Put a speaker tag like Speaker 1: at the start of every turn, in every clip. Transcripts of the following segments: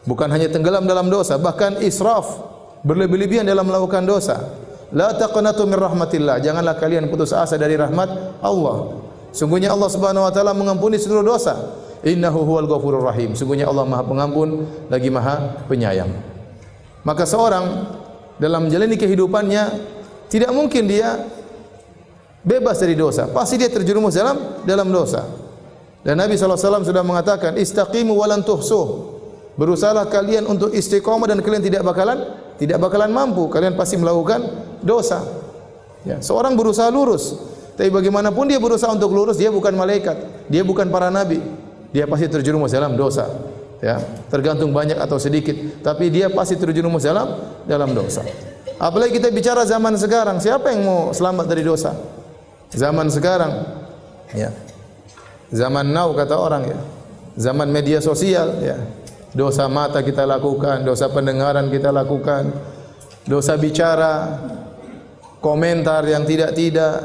Speaker 1: Bukan hanya tenggelam dalam dosa, bahkan israf, berlebih-lebihan dalam melakukan dosa. La taqnatu min rahmatillah, janganlah kalian putus asa dari rahmat Allah. Sungguhnya Allah Subhanahu wa taala mengampuni seluruh dosa. Innahu huwal ghafurur rahim. Sungguhnya Allah Maha Pengampun lagi Maha Penyayang. Maka seorang dalam menjalani kehidupannya tidak mungkin dia bebas dari dosa. Pasti dia terjerumus dalam dosa. Dan Nabi SAW sudah mengatakan, istaqimu walan tuhsuh. Berusahalah kalian untuk istiqomah dan kalian tidak bakalan mampu. Kalian pasti melakukan dosa. Ya, seorang berusaha lurus, tapi bagaimanapun dia berusaha untuk lurus, dia bukan malaikat, dia bukan para nabi. Dia pasti terjerumus dalam dosa. Ya, tergantung banyak atau sedikit, tapi dia pasti terjerumus dalam dosa. Apalagi kita bicara zaman sekarang, siapa yang mau selamat dari dosa? Zaman sekarang, ya. Zaman now kata orang, ya. Zaman media sosial, ya. Dosa mata kita lakukan, dosa pendengaran kita lakukan, dosa bicara, komentar yang tidak-tidak,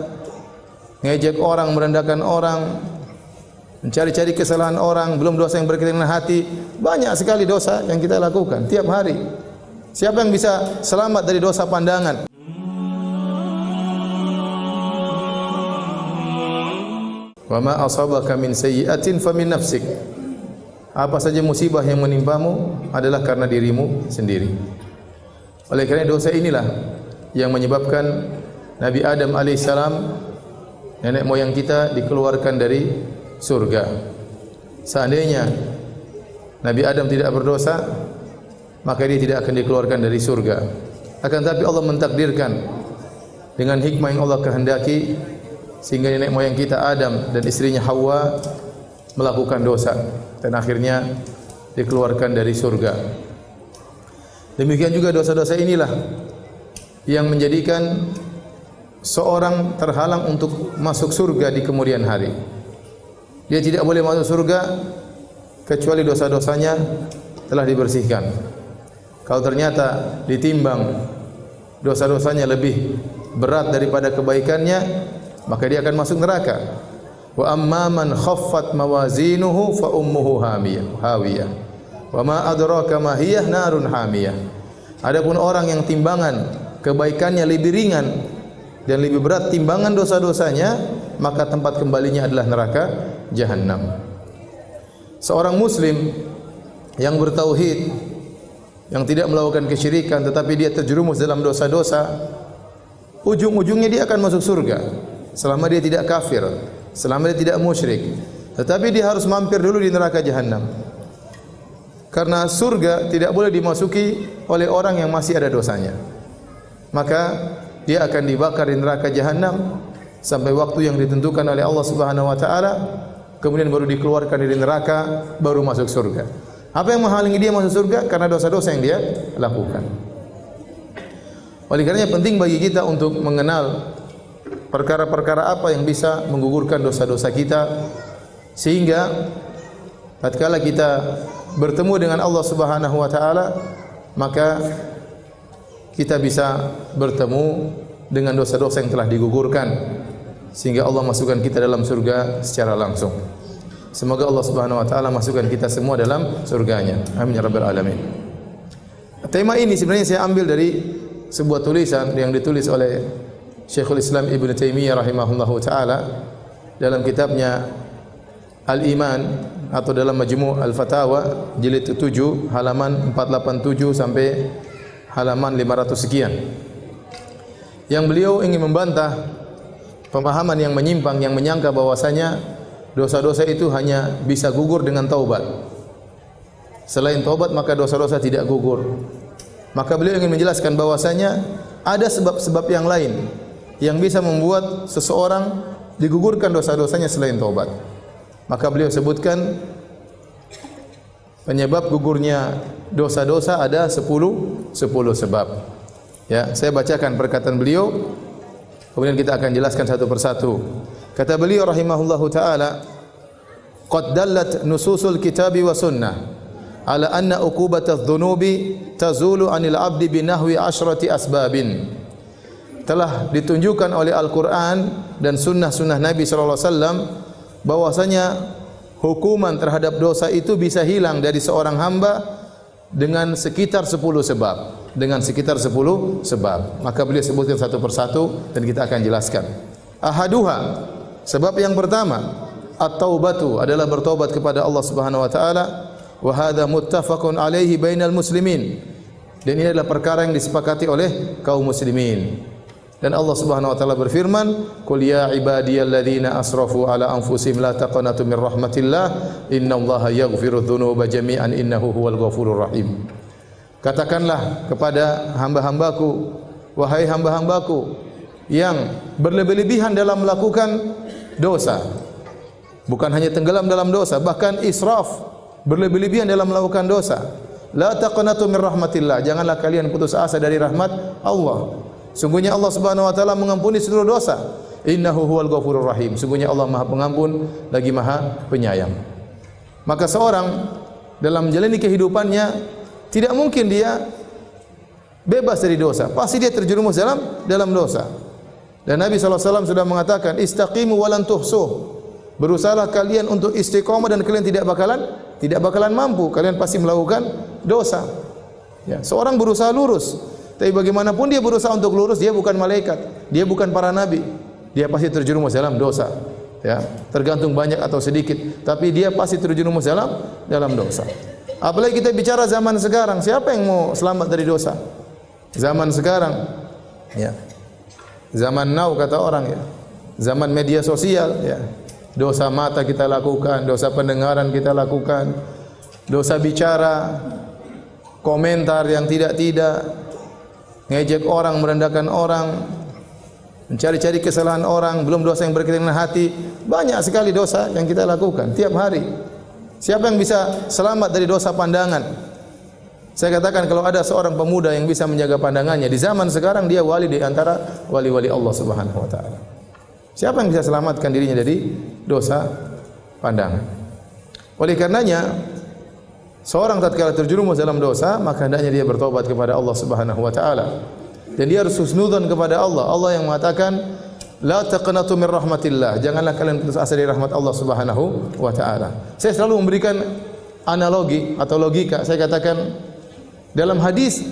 Speaker 1: ngejek orang, merendahkan orang, mencari-cari kesalahan orang, belum dosa yang berkaitan dengan hati. Banyak sekali dosa yang kita lakukan tiap hari. Siapa yang bisa selamat dari dosa pandangan? Wa ma asabaka min sayyi'atin famin nafsik. Apa saja musibah yang menimpamu adalah karena dirimu sendiri. Oleh karena dosa inilah yang menyebabkan Nabi Adam alaihissalam, nenek moyang kita, dikeluarkan dari surga. Seandainya Nabi Adam tidak berdosa, maka dia tidak akan dikeluarkan dari surga. Akan tetapi Allah mentakdirkan dengan hikmah yang Allah kehendaki, sehingga nenek moyang kita Adam dan istrinya Hawa melakukan dosa dan akhirnya dikeluarkan dari surga. Demikian juga dosa-dosa inilah yang menjadikan seorang terhalang untuk masuk surga di kemudian hari. Dia tidak boleh masuk surga kecuali dosa-dosanya telah dibersihkan. Kalau ternyata ditimbang dosa-dosanya lebih berat daripada kebaikannya, maka dia akan masuk neraka. Wa amma man khaffat mawazinuhu fa ummuhu hawiyah. Wa ma adraka ma hiya narun hamiyah. Adapun orang yang timbangan kebaikannya lebih ringan dan lebih berat timbangan dosa-dosanya, maka tempat kembalinya adalah neraka Jahannam. Seorang muslim yang bertauhid, yang tidak melakukan kesyirikan, tetapi dia terjerumus dalam dosa-dosa, ujung-ujungnya dia akan masuk surga selama dia tidak kafir, selama dia tidak musyrik. Tetapi dia harus mampir dulu di neraka Jahannam. Karena surga tidak boleh dimasuki oleh orang yang masih ada dosanya. Maka dia akan dibakar di neraka Jahannam sampai waktu yang ditentukan oleh Allah Subhanahu wa taala, kemudian baru dikeluarkan dari neraka, baru masuk surga. Apa yang menghalangi dia masuk surga? Karena dosa-dosa yang dia lakukan. Oleh karenanya penting bagi kita untuk mengenal perkara-perkara apa yang bisa menggugurkan dosa-dosa kita, sehingga tatkala kita bertemu dengan Allah Subhanahu wa taala, maka kita bisa bertemu dengan dosa-dosa yang telah digugurkan, sehingga Allah masukkan kita dalam surga secara langsung. Semoga Allah Subhanahu wa taala masukkan kita semua dalam surganya. Amin ya rabbal alamin. Tema ini sebenarnya saya ambil dari sebuah tulisan yang ditulis oleh Syekhul Islam Ibn Taimiyah rahimahullahu taala dalam kitabnya Al-Iman atau dalam Majmu' Al-Fatawa jilid 7 halaman 487 sampai halaman 500 sekian. Yang beliau ingin membantah pemahaman yang menyimpang yang menyangka bahwasanya dosa-dosa itu hanya bisa gugur dengan taubat. Selain taubat maka dosa-dosa tidak gugur. Maka beliau ingin menjelaskan bahwasanya ada sebab-sebab yang lain yang bisa membuat seseorang digugurkan dosa-dosanya selain taubat. Maka beliau sebutkan penyebab gugurnya dosa-dosa ada 10 sebab. Ya, saya bacakan perkataan beliau, kemudian kita akan jelaskan satu persatu. Kata beliau rahimahullahu taala, "Qad dallat nususul kitabi wa sunnah ala anna uqubatadz dzunubi tazulu 'anil 'abdi binahwi 'asyrati asbabin." Telah ditunjukkan oleh Al-Quran dan sunnah-sunnah Nabi SAW bahwasanya hukuman terhadap dosa itu bisa hilang dari seorang hamba dengan sekitar 10 sebab. Dengan sekitar 10 sebab. Maka beliau sebutkan satu persatu dan kita akan jelaskan. Ahaduha, sebab yang pertama, at-taubatu adalah bertobat kepada Allah Subhanahu wa taala, wa hadza muttafaqun alaihi bainal muslimin. Dan ini adalah perkara yang disepakati oleh kaum muslimin. Dan Allah Subhanahu wa taala berfirman, "Qul ya ibadiyalladzina asrafu ala anfusihim la taqnatu min rahmatillah, innallaha yaghfiru dzunuba jami'an innahu huwal ghafurur rahim." Katakanlah kepada hamba-hambaku, wahai hamba-hambaku yang berlebih-lebihan dalam melakukan dosa. Bukan hanya tenggelam dalam dosa, bahkan israf, berlebih-lebihan dalam melakukan dosa. La taqnatu min rahmatillah, janganlah kalian putus asa dari rahmat Allah. Sungguhnya Allah Subhanahu wa taala mengampuni seluruh dosa. Innahu huwal ghafurur rahim. Sungguhnya Allah Maha Pengampun lagi Maha Penyayang. Maka seorang dalam menjalani kehidupannya tidak mungkin dia bebas dari dosa. Pasti dia terjerumus dalam dosa. Dan Nabi SAW sudah mengatakan, istaqimu walan tuhsuh. Berusahalah kalian untuk istiqomah dan kalian tidak bakalan mampu. Kalian pasti melakukan dosa. Ya, seorang berusaha lurus. Tapi bagaimanapun dia berusaha untuk lurus, dia bukan malaikat, dia bukan para nabi. Dia pasti terjerumus dalam dosa. Ya, tergantung banyak atau sedikit, tapi dia pasti terjerumus dalam dosa. Apalagi kita bicara zaman sekarang, siapa yang mau selamat dari dosa? Zaman sekarang, ya. Zaman now kata orang ya. Zaman media sosial ya. Dosa mata kita lakukan, dosa pendengaran kita lakukan, dosa bicara, komentar yang tidak-tidak, ngejek orang, merendahkan orang, mencari-cari kesalahan orang, belum dosa yang berkaitan dengan hati. Banyak sekali dosa yang kita lakukan tiap hari. Siapa yang bisa selamat dari dosa pandangan? Saya katakan kalau ada seorang pemuda yang bisa menjaga pandangannya di zaman sekarang, dia wali di antara wali-wali Allah Subhanahu wa taala. Siapa yang bisa selamatkan dirinya dari dosa pandangan? Oleh karenanya, seorang tatkala terjerumus dalam dosa, maka hendaknya dia bertobat kepada Allah Subhanahu wa taala. Dan dia harus husnudzon kepada Allah. Allah yang mengatakan, "La taqnatu min rahmatillah." Janganlah kalian putus asa dari rahmat Allah Subhanahu wa taala. Saya selalu memberikan analogi atau logika. Saya katakan dalam hadis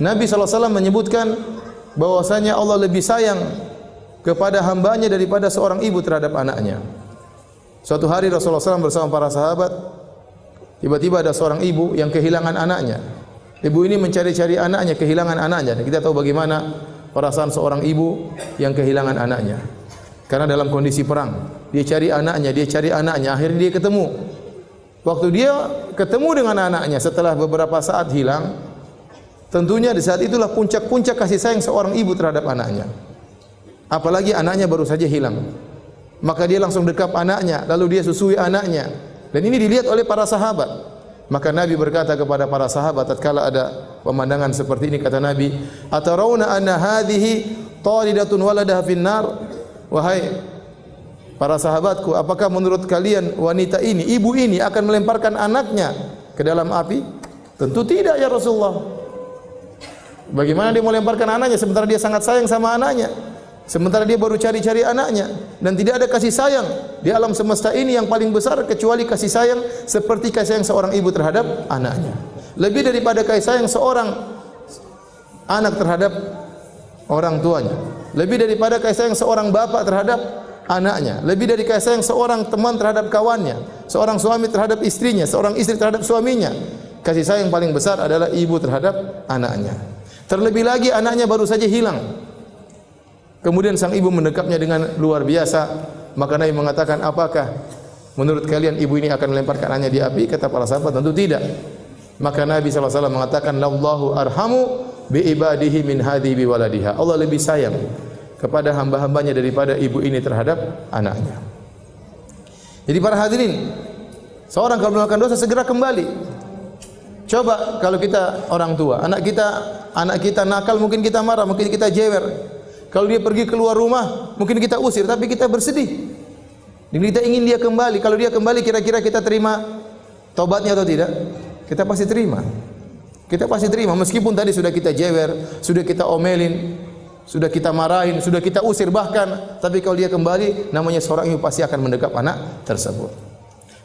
Speaker 1: Nabi SAW menyebutkan bahwasanya Allah lebih sayang kepada hambanya daripada seorang ibu terhadap anaknya. Suatu hari Rasulullah SAW bersama para sahabat, tiba-tiba ada seorang ibu yang kehilangan anaknya. Ibu ini mencari-cari anaknya, kehilangan anaknya. Dan kita tahu bagaimana perasaan seorang ibu yang kehilangan anaknya. Karena dalam kondisi perang, dia cari anaknya, akhirnya dia ketemu. Waktu dia ketemu dengan anaknya setelah beberapa saat hilang, tentunya di saat itulah puncak-puncak kasih sayang seorang ibu terhadap anaknya. Apalagi anaknya baru saja hilang. Maka dia langsung dekap anaknya, lalu dia susui anaknya. Dan ini dilihat oleh para sahabat. Maka Nabi berkata kepada para sahabat tatkala ada pemandangan seperti ini, kata Nabi, "Atarawna anna hadhihi talidatun waladaha finnar?" Wahai para sahabatku, apakah menurut kalian wanita ini, ibu ini akan melemparkan anaknya ke dalam api? Tentu tidak ya Rasulullah. Bagaimana dia melemparkan anaknya sementara dia sangat sayang sama anaknya? Sementara dia baru cari-cari anaknya dan tidak ada kasih sayang di alam semesta ini yang paling besar kecuali kasih sayang seperti kasih sayang seorang ibu terhadap anaknya. Lebih daripada kasih sayang seorang anak terhadap orang tuanya. Lebih daripada kasih sayang seorang bapak terhadap anaknya. Lebih dari kasih sayang seorang teman terhadap kawannya, seorang suami terhadap istrinya, seorang istri terhadap suaminya. Kasih sayang paling besar adalah ibu terhadap anaknya. Terlebih lagi anaknya baru saja hilang. Kemudian sang ibu mendekapnya dengan luar biasa. Maka Nabi mengatakan, apakah menurut kalian ibu ini akan melemparkan anaknya di api? Kata para sahabat, tentu tidak. Maka Nabi SAW mengatakan, "Lallahu arhamu bi ibadihi min hadhihi bi waladiha." Allah lebih sayang kepada hamba-hambanya daripada ibu ini terhadap anaknya. Jadi para hadirin, seorang kalau melakukan dosa segera kembali. Coba kalau kita orang tua, anak kita nakal, mungkin kita marah, mungkin kita jewer. Kalau dia pergi keluar rumah, mungkin kita usir, tapi kita bersedih. Dan kita ingin dia kembali. Kalau dia kembali, kira-kira kita terima taubatnya atau tidak? Kita pasti terima. Kita pasti terima. Meskipun tadi sudah kita jewer, sudah kita omelin, sudah kita marahin, sudah kita usir bahkan. Tapi kalau dia kembali, namanya seorang ibu pasti akan mendekap anak tersebut.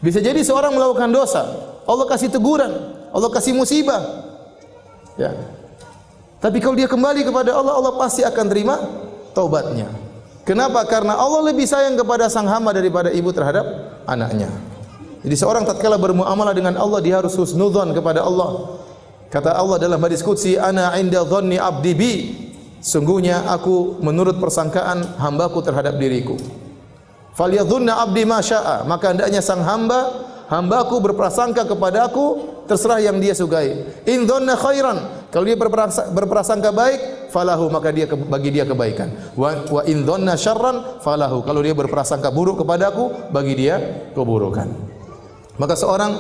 Speaker 1: Bisa jadi seorang melakukan dosa, Allah kasih teguran. Allah kasih musibah. Ya. Tapi kalau dia kembali kepada Allah, Allah pasti akan terima taubatnya. Kenapa? Karena Allah lebih sayang kepada sang hamba daripada ibu terhadap anaknya. Jadi seorang tatkala bermuamalah dengan Allah, dia harus husnudzon kepada Allah. Kata Allah dalam hadis qudsi, ana 'inda dhanni 'abdi bi. Sungguhnya aku menurut persangkaan hambaku terhadap diriku. Falyadhunna 'abdi ma syaa. Maka hendaknya sang hambaku berprasangka kepadaku terserah yang dia sukai. In dhanna khairan, kalau dia berprasangka baik, falahu, maka bagi dia kebaikan. Wa in dhanna syarran falahu, kalau dia berprasangka buruk kepadaku, bagi dia keburukan. Maka seorang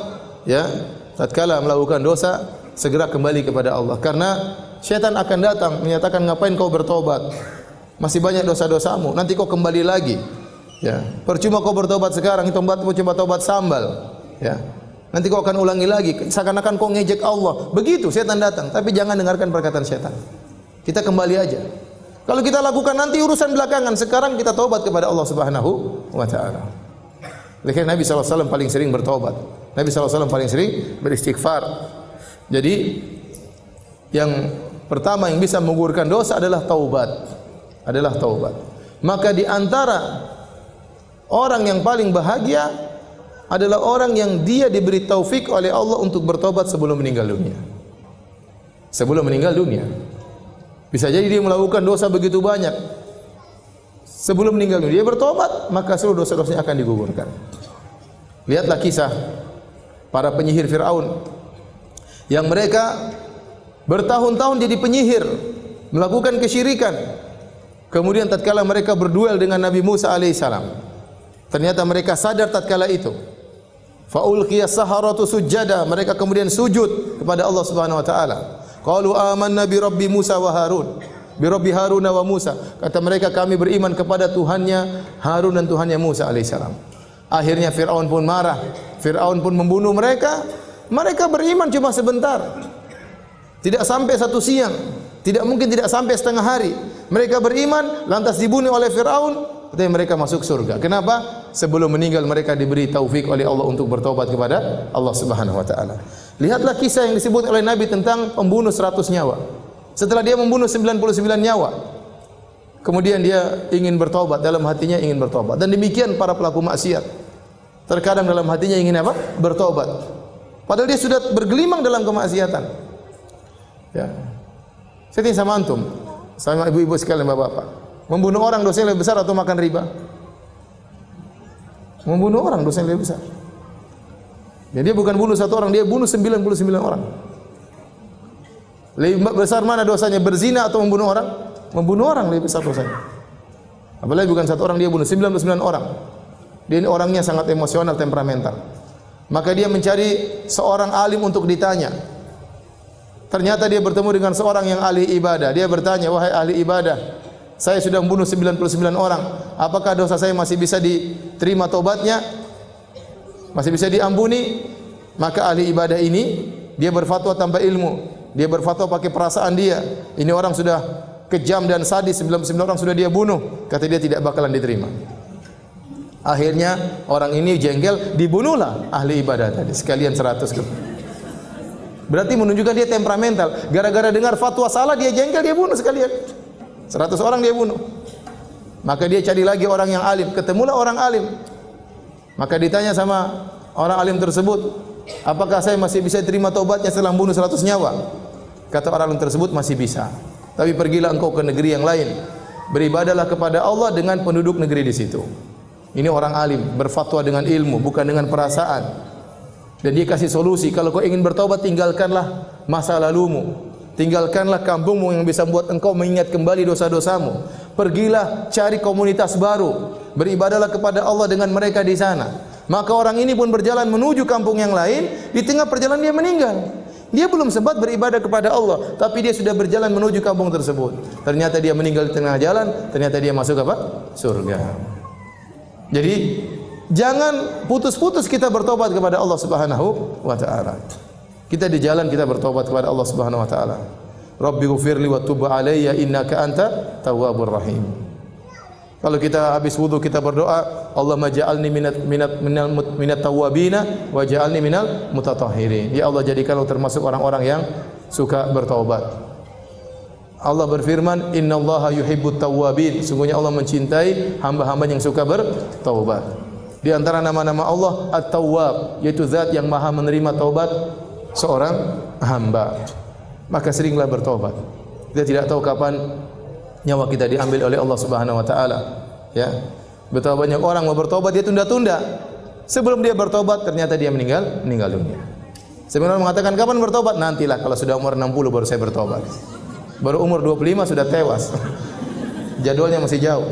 Speaker 1: ya tatkala melakukan dosa segera kembali kepada Allah, karena syaitan akan datang menyatakan, ngapain kau bertobat? Masih banyak dosa-dosamu, nanti kau kembali lagi. Ya, percuma kau bertobat sekarang, itu coba tobat sambal. Ya. Nanti kau akan ulangi lagi, seakan-akan kau ngejek Allah. Begitu setan datang, tapi jangan dengarkan perkataan setan. Kita kembali aja. Kalau kita lakukan nanti urusan belakangan, sekarang kita tobat kepada Allah Subhanahu wa taala. Karena Nabi SAW paling sering bertobat. Nabi SAW paling sering beristighfar. Jadi yang pertama yang bisa menggugurkan dosa adalah taubat. Maka di antara orang yang paling bahagia adalah orang yang dia diberi taufik oleh Allah untuk bertobat sebelum meninggal dunia. Sebelum meninggal dunia. Bisa jadi dia melakukan dosa begitu banyak. Sebelum meninggal dunia dia bertobat, maka seluruh dosa-dosanya akan digugurkan. Lihatlah kisah para penyihir Firaun yang mereka bertahun-tahun jadi penyihir, melakukan kesyirikan. Kemudian tatkala mereka berduel dengan Nabi Musa alaihissalam, ternyata mereka sadar tatkala itu. Faulqiya saharatu sujada, mereka kemudian sujud kepada Allah Subhanahu wa taala. Qalu amanna bi rabbi Musa wa Harun, bi rabbi Harun wa Musa. Kata mereka, kami beriman kepada Tuhannya Harun dan Tuhannya Musa alaihissalam. Akhirnya Firaun pun marah. Firaun pun membunuh mereka. Mereka beriman cuma sebentar. Tidak sampai satu siang, tidak mungkin tidak sampai setengah hari. Mereka beriman lantas dibunuh oleh Firaun, tapi mereka masuk surga. Kenapa? Sebelum meninggal mereka diberi taufik oleh Allah untuk bertobat kepada Allah Subhanahu wa taala. Lihatlah kisah yang disebut oleh Nabi tentang pembunuh 100 nyawa. Setelah dia membunuh 99 nyawa, kemudian dia ingin bertobat, dalam hatinya ingin bertobat. Dan demikian para pelaku maksiat. Terkadang dalam hatinya ingin apa? Bertobat. Padahal dia sudah bergelimang dalam kemaksiatan. Ya. Saya tanya sama antum, sama ibu-ibu sekalian, bapak-bapak, membunuh orang dosanya lebih besar atau makan riba? Membunuh orang dosanya lebih besar. Jadi dia bukan bunuh satu orang, dia bunuh 99 orang. Lebih besar mana dosanya, berzina atau membunuh orang? Membunuh orang lebih besar dosanya. Apalagi bukan satu orang, dia bunuh 99 orang. Dia ini orangnya sangat emosional, temperamental. Maka dia mencari seorang alim untuk ditanya. Ternyata dia bertemu dengan seorang yang ahli ibadah. Dia bertanya, wahai ahli ibadah, saya sudah membunuh 99 orang. Apakah dosa saya masih bisa diterima tobatnya? Masih bisa diampuni? Maka ahli ibadah ini, dia berfatwa tanpa ilmu. Dia berfatwa pakai perasaan dia. Ini orang sudah kejam dan sadis, 99 orang sudah dia bunuh. Kata dia tidak bakalan diterima. Akhirnya orang ini jengkel, dibunuhlah ahli ibadah tadi. Sekalian 100. Berarti menunjukkan dia temperamental. Gara-gara dengar fatwa salah dia jengkel, dia bunuh sekalian. 100 orang dia bunuh. Maka dia cari lagi orang yang alim. Ketemulah orang alim. Maka ditanya sama orang alim tersebut, apakah saya masih bisa terima taubatnya setelah membunuh 100 nyawa? Kata orang alim tersebut, masih bisa. Tapi pergilah engkau ke negeri yang lain. Beribadahlah kepada Allah dengan penduduk negeri di situ. Ini orang alim, berfatwa dengan ilmu, bukan dengan perasaan. Dan dia kasih solusi, kalau kau ingin bertaubat, tinggalkanlah masa lalumu. Tinggalkanlah kampungmu yang bisa membuat engkau mengingat kembali dosa-dosamu. Pergilah cari komunitas baru. Beribadahlah kepada Allah dengan mereka di sana. Maka orang ini pun berjalan menuju kampung yang lain. Di tengah perjalanan dia meninggal. Dia belum sempat beribadah kepada Allah, tapi dia sudah berjalan menuju kampung tersebut. Ternyata dia meninggal di tengah jalan. Ternyata dia masuk apa? Surga. Jadi jangan putus-putus kita bertobat kepada Allah Subhanahu wa taala. Kita di jalan kita bertobat kepada Allah Subhanahu wa taala. Rabbighfirli wa tub alayya innaka anta tawwabur rahim. Kalau kita habis wudu kita berdoa, Allahumma ja'alni minat tawwabina wa ja'alni minal mutatahhirin. Ya Allah, jadikanlah termasuk orang-orang yang suka bertaubat. Allah berfirman, innallaha yuhibbut tawwabin. Sungguhnya Allah mencintai hamba-hamba yang suka bertaubat. Di antara nama-nama Allah At-Tawwab, yaitu zat yang maha menerima taubat seorang hamba. Maka seringlah bertaubat. Kita tidak tahu kapan nyawa kita diambil oleh Allah Subhanahu wa taala, ya. Betapa banyak orang mau bertobat dia tunda-tunda. Sebelum dia bertobat ternyata dia meninggal dunia. Sebenarnya mengatakan kapan bertobat? Nantilah kalau sudah umur 60 baru saya bertobat. Baru umur 25 sudah tewas. Jadwalnya masih jauh.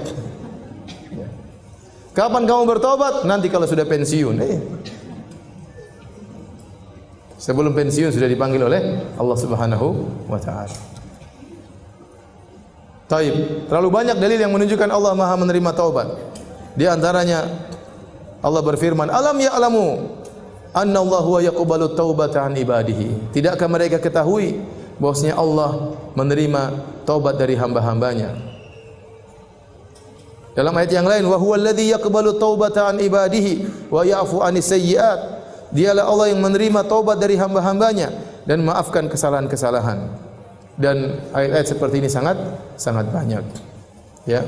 Speaker 1: Kapan kamu bertobat? Nanti kalau sudah pensiun. Sebelum pensiun sudah dipanggil oleh Allah Subhanahu wa taala. Taib. Terlalu banyak dalil yang menunjukkan Allah Maha menerima taubat. Di antaranya Allah berfirman, "Alam ya'lamu anna Allah huwa yaqbalu taubata an ibadihi." Tidakkah mereka ketahui bahwasanya Allah menerima taubat dari hamba-hambanya? Dalam ayat yang lain, "Wa huwal ladzi yaqbalu taubata an ibadihi wa ya'fu anis sayyi'at." Dialah Allah yang menerima taubat dari hamba-hambanya dan maafkan kesalahan-kesalahan. Dan ayat-ayat seperti ini sangat banyak. Ya.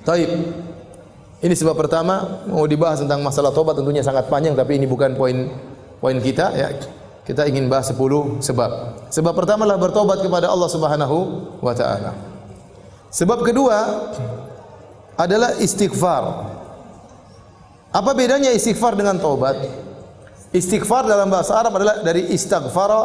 Speaker 1: Taib. Ini sebab pertama, mau dibahas tentang masalah taubat tentunya sangat panjang, tapi ini bukan poin kita, ya. Kita ingin bahas 10 sebab. Sebab pertama adalah bertobat kepada Allah Subhanahu wa taala. Sebab kedua adalah istighfar. Apa bedanya istighfar dengan taubat? Istighfar dalam bahasa Arab adalah dari istaghfara,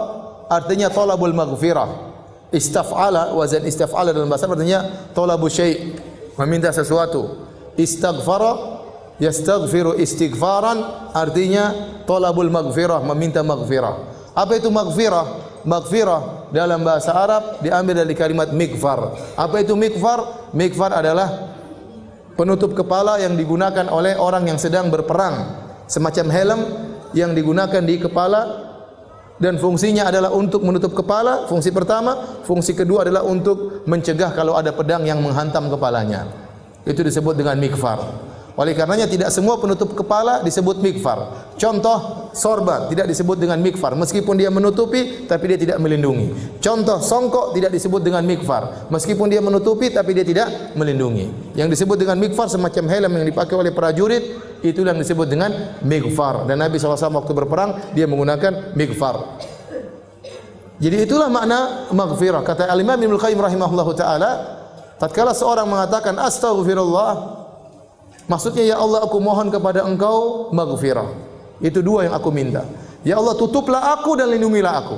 Speaker 1: artinya talabul maghfirah. Istaf'ala, wazan istaf'ala dalam bahasa Arab artinya talabu syai', meminta sesuatu. Istaghfara yastaghfiru istighfaran, artinya talabul maghfirah, meminta maghfirah. Apa itu maghfirah? Maghfirah dalam bahasa Arab diambil dari kalimat mikfar. Apa itu mikfar? Mikfar adalah penutup kepala yang digunakan oleh orang yang sedang berperang, semacam helm yang digunakan di kepala. Dan fungsinya adalah untuk menutup kepala, fungsi pertama. Fungsi kedua adalah untuk mencegah kalau ada pedang yang menghantam kepalanya. Itu disebut dengan mikfar. Oleh karenanya tidak semua penutup kepala disebut mikfar. Contoh, sorban tidak disebut dengan mikfar, meskipun dia menutupi tapi dia tidak melindungi. Contoh, songkok tidak disebut dengan mikfar, meskipun dia menutupi tapi dia tidak melindungi. Yang disebut dengan mikfar semacam helm yang dipakai oleh prajurit, itu yang disebut dengan mikfar. Dan Nabi SAW waktu berperang dia menggunakan mikfar. Jadi itulah makna maghfirah. Kata Al-Imam Ibnu Qayyim rahimahullahu taala, tatkala seorang mengatakan astaghfirullah, maksudnya ya Allah aku mohon kepada Engkau maghfirah. Itu dua yang aku minta. Ya Allah tutuplah aku dan lindungilah aku.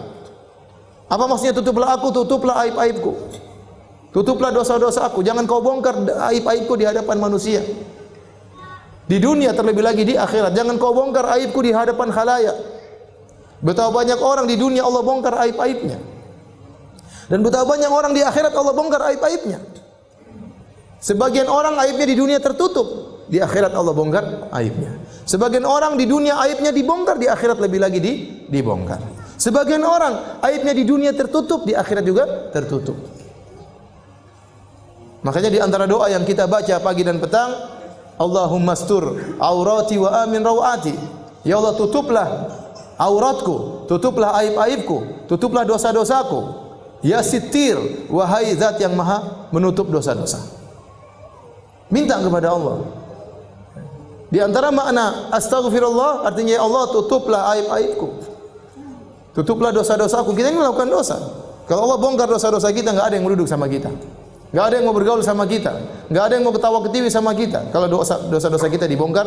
Speaker 1: Apa maksudnya tutuplah aku? Tutuplah aib-aibku. Tutuplah dosa-dosa aku. Jangan kau bongkar aib-aibku di hadapan manusia. Di dunia terlebih lagi di akhirat. Jangan kau bongkar aibku di hadapan khalayak. Betapa banyak orang di dunia Allah bongkar aib-aibnya. Dan betapa banyak orang di akhirat Allah bongkar aib-aibnya. Sebagian orang aibnya di dunia tertutup, di akhirat Allah bongkar aibnya. Sebagian orang di dunia aibnya dibongkar, di akhirat lebih lagi dibongkar. Sebagian orang aibnya di dunia tertutup, di akhirat juga tertutup. Makanya di antara doa yang kita baca pagi dan petang, Allahumma astur aurati wa amin rawati. Ya Allah tutuplah auratku, tutuplah aib-aibku, tutuplah dosa-dosaku. Ya Sittir, wahai zat yang maha menutup dosa-dosa. Minta kepada Allah. Di antara makna astaghfirullah artinya ya Allah tutuplah aib-aibku. Tutuplah dosa-dosaku. Kita ini melakukan dosa. Kalau Allah bongkar dosa-dosa kita, enggak ada yang duduk sama kita. Enggak ada yang mau bergaul sama kita. Enggak ada yang mau ketawa ketiwi sama kita. Kalau dosa-dosa kita dibongkar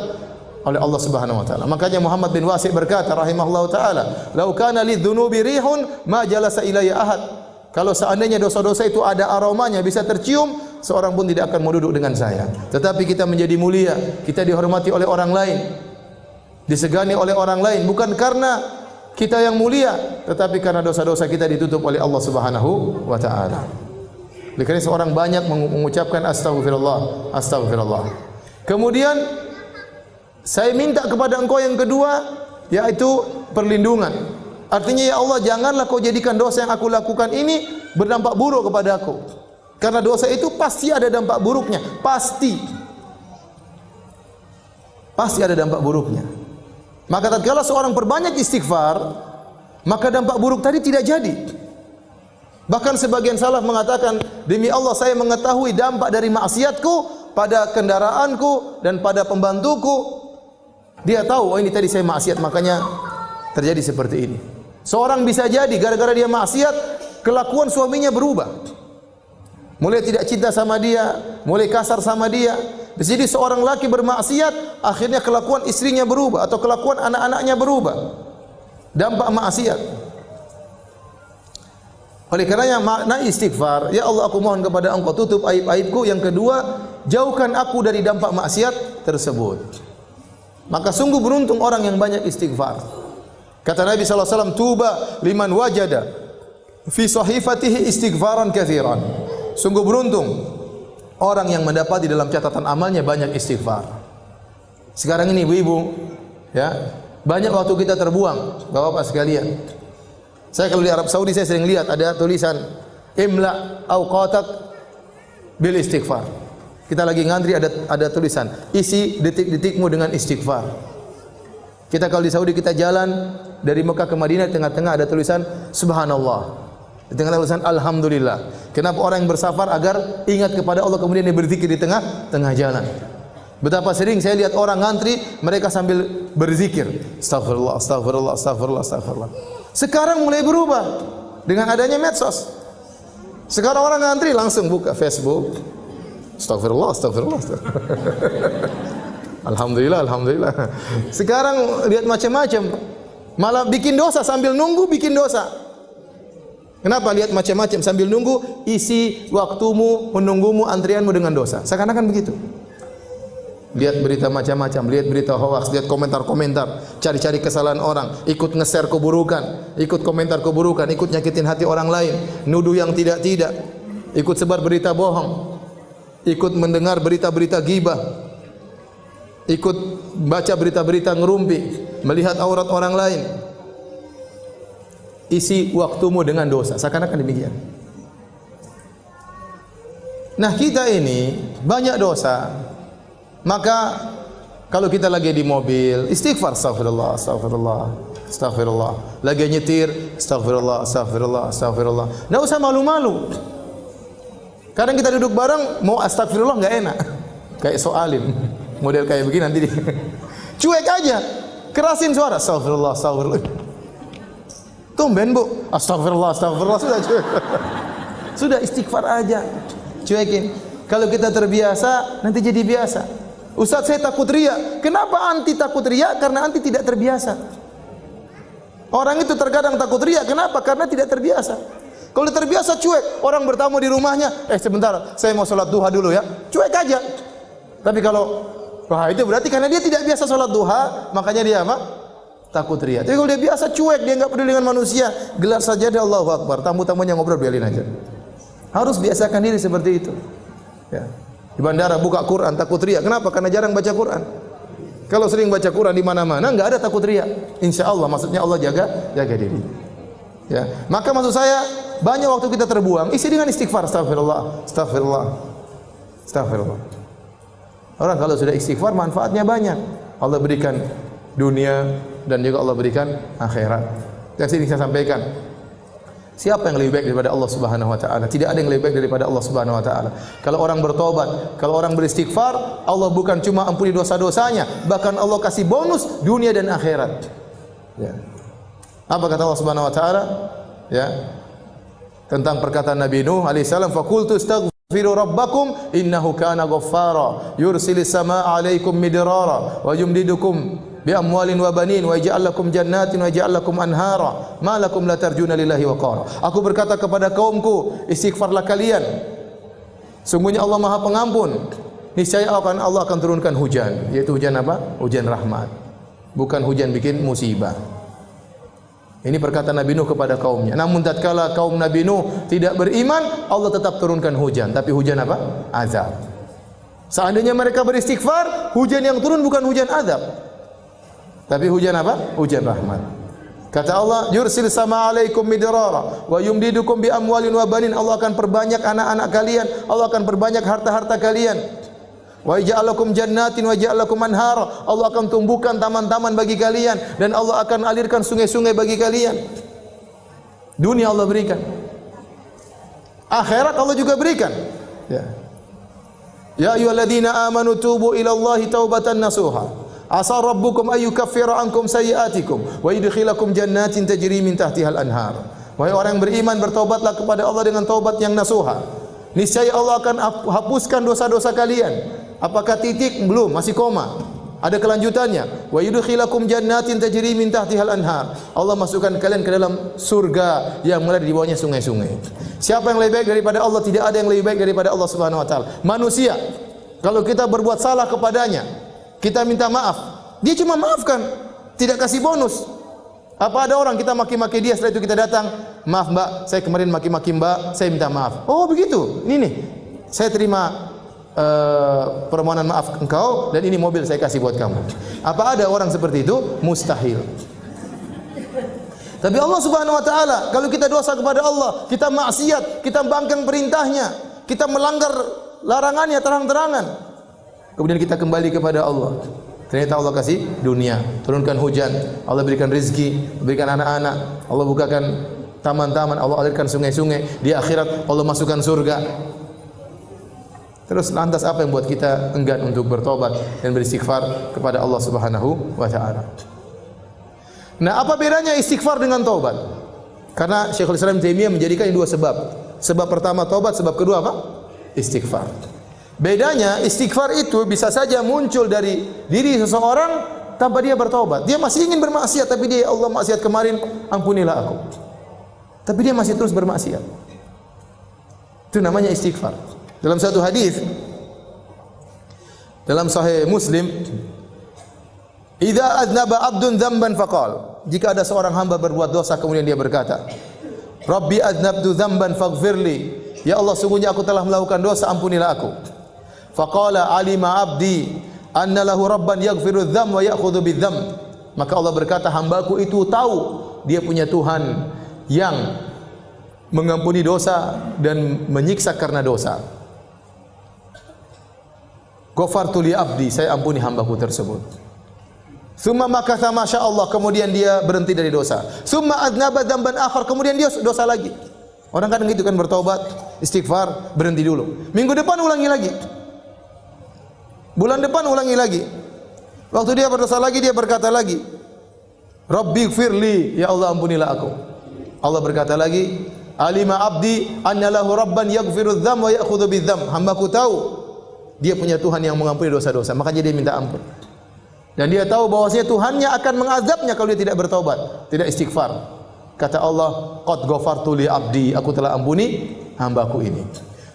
Speaker 1: oleh Allah Subhanahu wa taala. Makanya Muhammad bin Wasi' berkata rahimahullahu taala, "Lau kana lidzunubi rihun ma jalasa ilayya ahad." Kalau seandainya dosa-dosa itu ada aromanya, bisa tercium, seorang pun tidak akan mau duduk dengan saya. Tetapi kita menjadi mulia, kita dihormati oleh orang lain, disegani oleh orang lain, bukan karena kita yang mulia, tetapi karena dosa-dosa kita ditutup oleh Allah Subhanahu wa taala. Oleh karena seorang banyak mengucapkan astaghfirullah, astaghfirullah. Kemudian saya minta kepada Engkau yang kedua, yaitu perlindungan. Artinya ya Allah janganlah kau jadikan dosa yang aku lakukan ini berdampak buruk kepada aku. Karena dosa itu pasti ada dampak buruknya, pasti. pasti ada dampak buruknya. Maka tatkala seorang perbanyak istighfar, maka dampak buruk tadi tidak jadi. Bahkan sebagian salaf mengatakan, demi Allah saya mengetahui dampak dari maksiatku pada kendaraanku dan pada pembantuku. Dia tahu, oh ini tadi saya maksiat, makanya terjadi seperti ini. Seorang bisa jadi gara-gara dia maksiat, kelakuan suaminya berubah. Mulai tidak cinta sama dia, mulai kasar sama dia. Jadi seorang laki bermaksiat, akhirnya kelakuan istrinya berubah atau kelakuan anak-anaknya berubah. Dampak maksiat. Oleh karenanya makna istighfar, ya Allah aku mohon kepada Engkau tutup aib-aibku. Yang kedua, jauhkan aku dari dampak maksiat tersebut. Maka sungguh beruntung orang yang banyak istighfar. Kata Nabi sallallahu alaihi wasallam, tuba liman wajada fi sahifatihi istighfaran katsiran. Sungguh beruntung orang yang mendapat di dalam catatan amalnya banyak istighfar. Sekarang ini ibu-ibu, ya, banyak waktu kita terbuang, Bapak-bapak sekalian. Saya kalau di Arab Saudi saya sering lihat ada tulisan imla awqatak bil istighfar. Kita lagi ngantri ada tulisan isi detik-detikmu dengan istighfar. Kita kalau di Saudi kita jalan dari Mekah ke Madinah, di tengah-tengah ada tulisan subhanallah. Di tengah tulisan alhamdulillah. Kenapa orang yang bersafar agar ingat kepada Allah kemudian dia berzikir di tengah jalan. Betapa sering saya lihat orang ngantri mereka sambil berzikir, astagfirullah, astagfirullah, astagfirullah, astagfirullah. Sekarang mulai berubah dengan adanya medsos. Sekarang orang ngantri langsung buka Facebook. Astagfirullah, astagfirullah, astagfirullah. Alhamdulillah, alhamdulillah. Sekarang lihat macam-macam. Malah bikin dosa sambil nunggu bikin dosa. Kenapa lihat macam-macam sambil nunggu? Isi waktumu menunggumu antrianmu dengan dosa. Seakan-akan begitu. Lihat berita macam-macam, lihat berita hoax, lihat komentar-komentar, cari-cari kesalahan orang, ikut nge-share keburukan, ikut komentar keburukan, ikut nyakitin hati orang lain, nuduh yang tidak-tidak, ikut sebar berita bohong, ikut mendengar berita-berita ghibah, ikut baca berita-berita ngerumpi, melihat aurat orang lain. Isi waktumu dengan dosa, seakan-akan demikian. Nah, kita ini banyak dosa. Maka kalau kita lagi di mobil, istighfar, astagfirullah, astagfirullah, astagfirullah. Lagi nyetir, astagfirullah, astagfirullah, astagfirullah. Enggak usah malu-malu. Kadang kita duduk bareng mau astagfirullah enggak enak. Kayak soalim. Model kayak begini nanti cuek aja. Kerasin suara, astagfirullah, astagfirullah. Tumben Bu, astagfirullah, astagfirullah, sudah cuek. Sudah istighfar aja. Cuekin. Kalau kita terbiasa, nanti jadi biasa. Ustaz saya takut riya. Kenapa anti takut riya? Karena anti tidak terbiasa. Orang itu terkadang takut riya. Kenapa? Karena tidak terbiasa. Kalau terbiasa cuek, orang bertamu di rumahnya, sebentar, saya mau sholat duha dulu ya. Cuek aja. Tapi kalau wah itu berarti karena dia tidak biasa sholat duha, makanya dia apa? Takut riya. Tapi kalau dia biasa cuek, dia enggak peduli dengan manusia, gelar sajadah Allahu Akbar, tamu-tamunya ngobrol biarin aja. Harus biasakan diri seperti itu. Ya. Di bandara buka Quran takut riya. Kenapa? Karena jarang baca Quran. Kalau sering baca Quran di mana-mana enggak ada takut riya. Insyaallah, maksudnya Allah jaga diri. Ya. Maka maksud saya banyak waktu kita terbuang, isi dengan istighfar, astagfirullah, astagfirullah, astagfirullah. Orang kalau sudah istighfar manfaatnya banyak. Allah berikan dunia dan juga Allah berikan akhirat. Yang sini saya sampaikan. Siapa yang lebih baik daripada Allah Subhanahu wa taala? Tidak ada yang lebih baik daripada Allah Subhanahu wa taala. Kalau orang bertobat, kalau orang beristighfar, Allah bukan cuma ampuni dosa-dosanya, bahkan Allah kasih bonus dunia dan akhirat. Ya. Apa kata Allah Subhanahu wa taala? Ya. Tentang perkataan Nabi Nuh alaihi salam, "Faqultu astaghfiru rabbakum innahu kana ghaffara, yursilis samaa'a 'alaikum midrara wa yumdidukum bi amwalin wa banin wa yaj'al lakum jannatin wa yaj'al lakum anhara ma lakum la tarjuna lillahi waqara." Aku berkata kepada kaumku, istighfarlah kalian. Sungguhnya Allah Maha Pengampun. Niscaya Allah akan turunkan hujan, yaitu hujan apa? Hujan rahmat. Bukan hujan bikin musibah. Ini perkataan Nabi Nuh kepada kaumnya. Namun tatkala kaum Nabi Nuh tidak beriman, Allah tetap turunkan hujan, tapi hujan apa? Azab. Seandainya mereka beristighfar, hujan yang turun bukan hujan azab, tapi hujan apa? Hujan rahmat. Kata Allah, yursil sama alaikum midrara wa yumdidukum bi amwalin wa banin. Allah akan perbanyak anak-anak kalian, Allah akan perbanyak harta-harta kalian. Wa ja'alakum jannatin wa ja'alakum anhara. Allah akan tumbuhkan taman-taman bagi kalian dan Allah akan alirkan sungai-sungai bagi kalian. Dunia Allah berikan. Akhirat Allah juga berikan. Ya. Ya ayyuhalladzina amanu tubu ila Allahi taubatan nasuha. Asa rabbukum ayyukaffira ankum sayyi'atikum wa yudkhilakum jannatin tajri min tahtihal anhar. Wahai orang yang beriman, bertaubatlah kepada Allah dengan taubat yang nasuha. Niscaya Allah akan hapuskan dosa-dosa kalian. Apakah titik? Belum, masih koma. Ada kelanjutannya. Wa yudkhilakum jannatin tajri min tahtihal anhar. Allah masukkan kalian ke dalam surga yang mengalir di bawahnya sungai-sungai. Siapa yang lebih baik daripada Allah? Tidak ada yang lebih baik daripada Allah Subhanahu wa taala. Manusia, kalau kita berbuat salah kepadanya, kita minta maaf, dia cuma maafkan, tidak kasih bonus. Apa ada orang kita maki-maki dia, setelah itu kita datang, maaf mbak, saya kemarin maki-maki mbak, saya minta maaf. Oh begitu, ini nih, saya terima permohonan maaf engkau dan ini mobil saya kasih buat kamu. Apa ada orang seperti itu? Mustahil. Tapi Allah Subhanahu wa taala, kalau kita dosa kepada Allah, kita maksiat, kita bangkang perintahnya, kita melanggar larangannya terang-terangan, kemudian kita kembali kepada Allah. Ternyata Allah kasih dunia, turunkan hujan, Allah berikan rezeki, berikan anak-anak, Allah bukakan taman-taman, Allah alirkan sungai-sungai. Di akhirat Allah masukkan surga. Terus lantas apa yang buat kita enggan untuk bertobat dan beristighfar kepada Allah Subhanahu wa taala? Nah, apa bedanya istighfar dengan taubat? Karena Syekhul Islam Taimiyah menjadikan dua sebab. Sebab pertama taubat, sebab kedua apa? Istighfar. Bedanya istighfar itu bisa saja muncul dari diri seseorang tanpa dia bertaubat. Dia masih ingin bermaksiat tapi dia, Allah maksiat kemarin, ampunilah aku. Tapi dia masih terus bermaksiat. Itu namanya istighfar. Dalam satu hadis dalam Sahih Muslim, "Idza aznaba 'abdun dzamban faqala." Jika ada seorang hamba berbuat dosa kemudian dia berkata, "Rabbi aznabtu dzamban faghfirli." Ya Allah, sungguhnya aku telah melakukan dosa, ampunilah aku. Faqala alima 'abdi anna lahu rabban yaghfiru dzam wa ya'khudhu bidzam. Maka Allah berkata, hambaku itu tahu dia punya Tuhan yang mengampuni dosa dan menyiksa karena dosa. Ghafartu li 'abdi, saya ampuni hambaku tersebut. Summa makatha masya Allah, kemudian dia berhenti dari dosa. Summa adnaba dzamban akhar, kemudian dia dosa lagi. Orang kadang gitu kan, bertobat, istighfar, berhenti dulu. Minggu depan ulangi lagi. Bulan depan ulangi lagi. Waktu dia berdosa lagi, dia berkata lagi, Rabbi gfirli, ya Allah ampunilah aku. Allah berkata lagi, alima abdi anna lahu rabban yaghfiru dzam wa ya'khudhu bidzam. Hambaku tahu dia punya Tuhan yang mengampuni dosa-dosa, makanya dia minta ampun. Dan dia tahu bahwasanya Tuhannya akan mengazabnya kalau dia tidak bertaubat, tidak istighfar. Kata Allah, qad ghafartu li abdi, aku telah ampuni hambaku ini.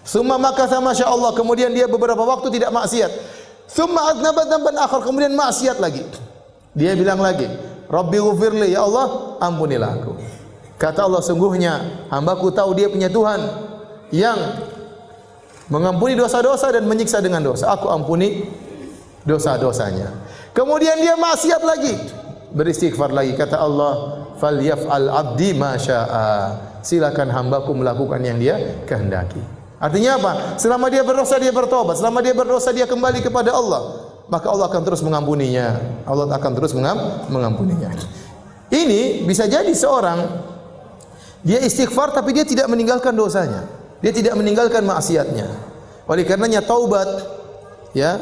Speaker 1: Summa makatha masya Allah, kemudian dia beberapa waktu tidak maksiat. Summa aznaba dzamban akhar, kemudian maksiat lagi. Dia bilang lagi, Rabbi ghfirli, ya Allah ampunilah aku. Kata Allah, sungguhnya hambaku tahu dia punya Tuhan yang mengampuni dosa-dosa dan menyiksa dengan dosa. Aku ampuni dosa-dosanya. Kemudian dia maksiat lagi, beristighfar lagi. Kata Allah, falyaf'al 'abdi ma syaa. Silakan hambaku melakukan yang dia kehendaki. Artinya apa? Selama dia berdosa dia bertobat, selama dia berdosa dia kembali kepada Allah, maka Allah akan terus mengampuninya. Allah akan terus mengampuninya. Ini bisa jadi seorang dia istighfar tapi dia tidak meninggalkan dosanya. Dia tidak meninggalkan maksiatnya. Oleh karenanya taubat, ya,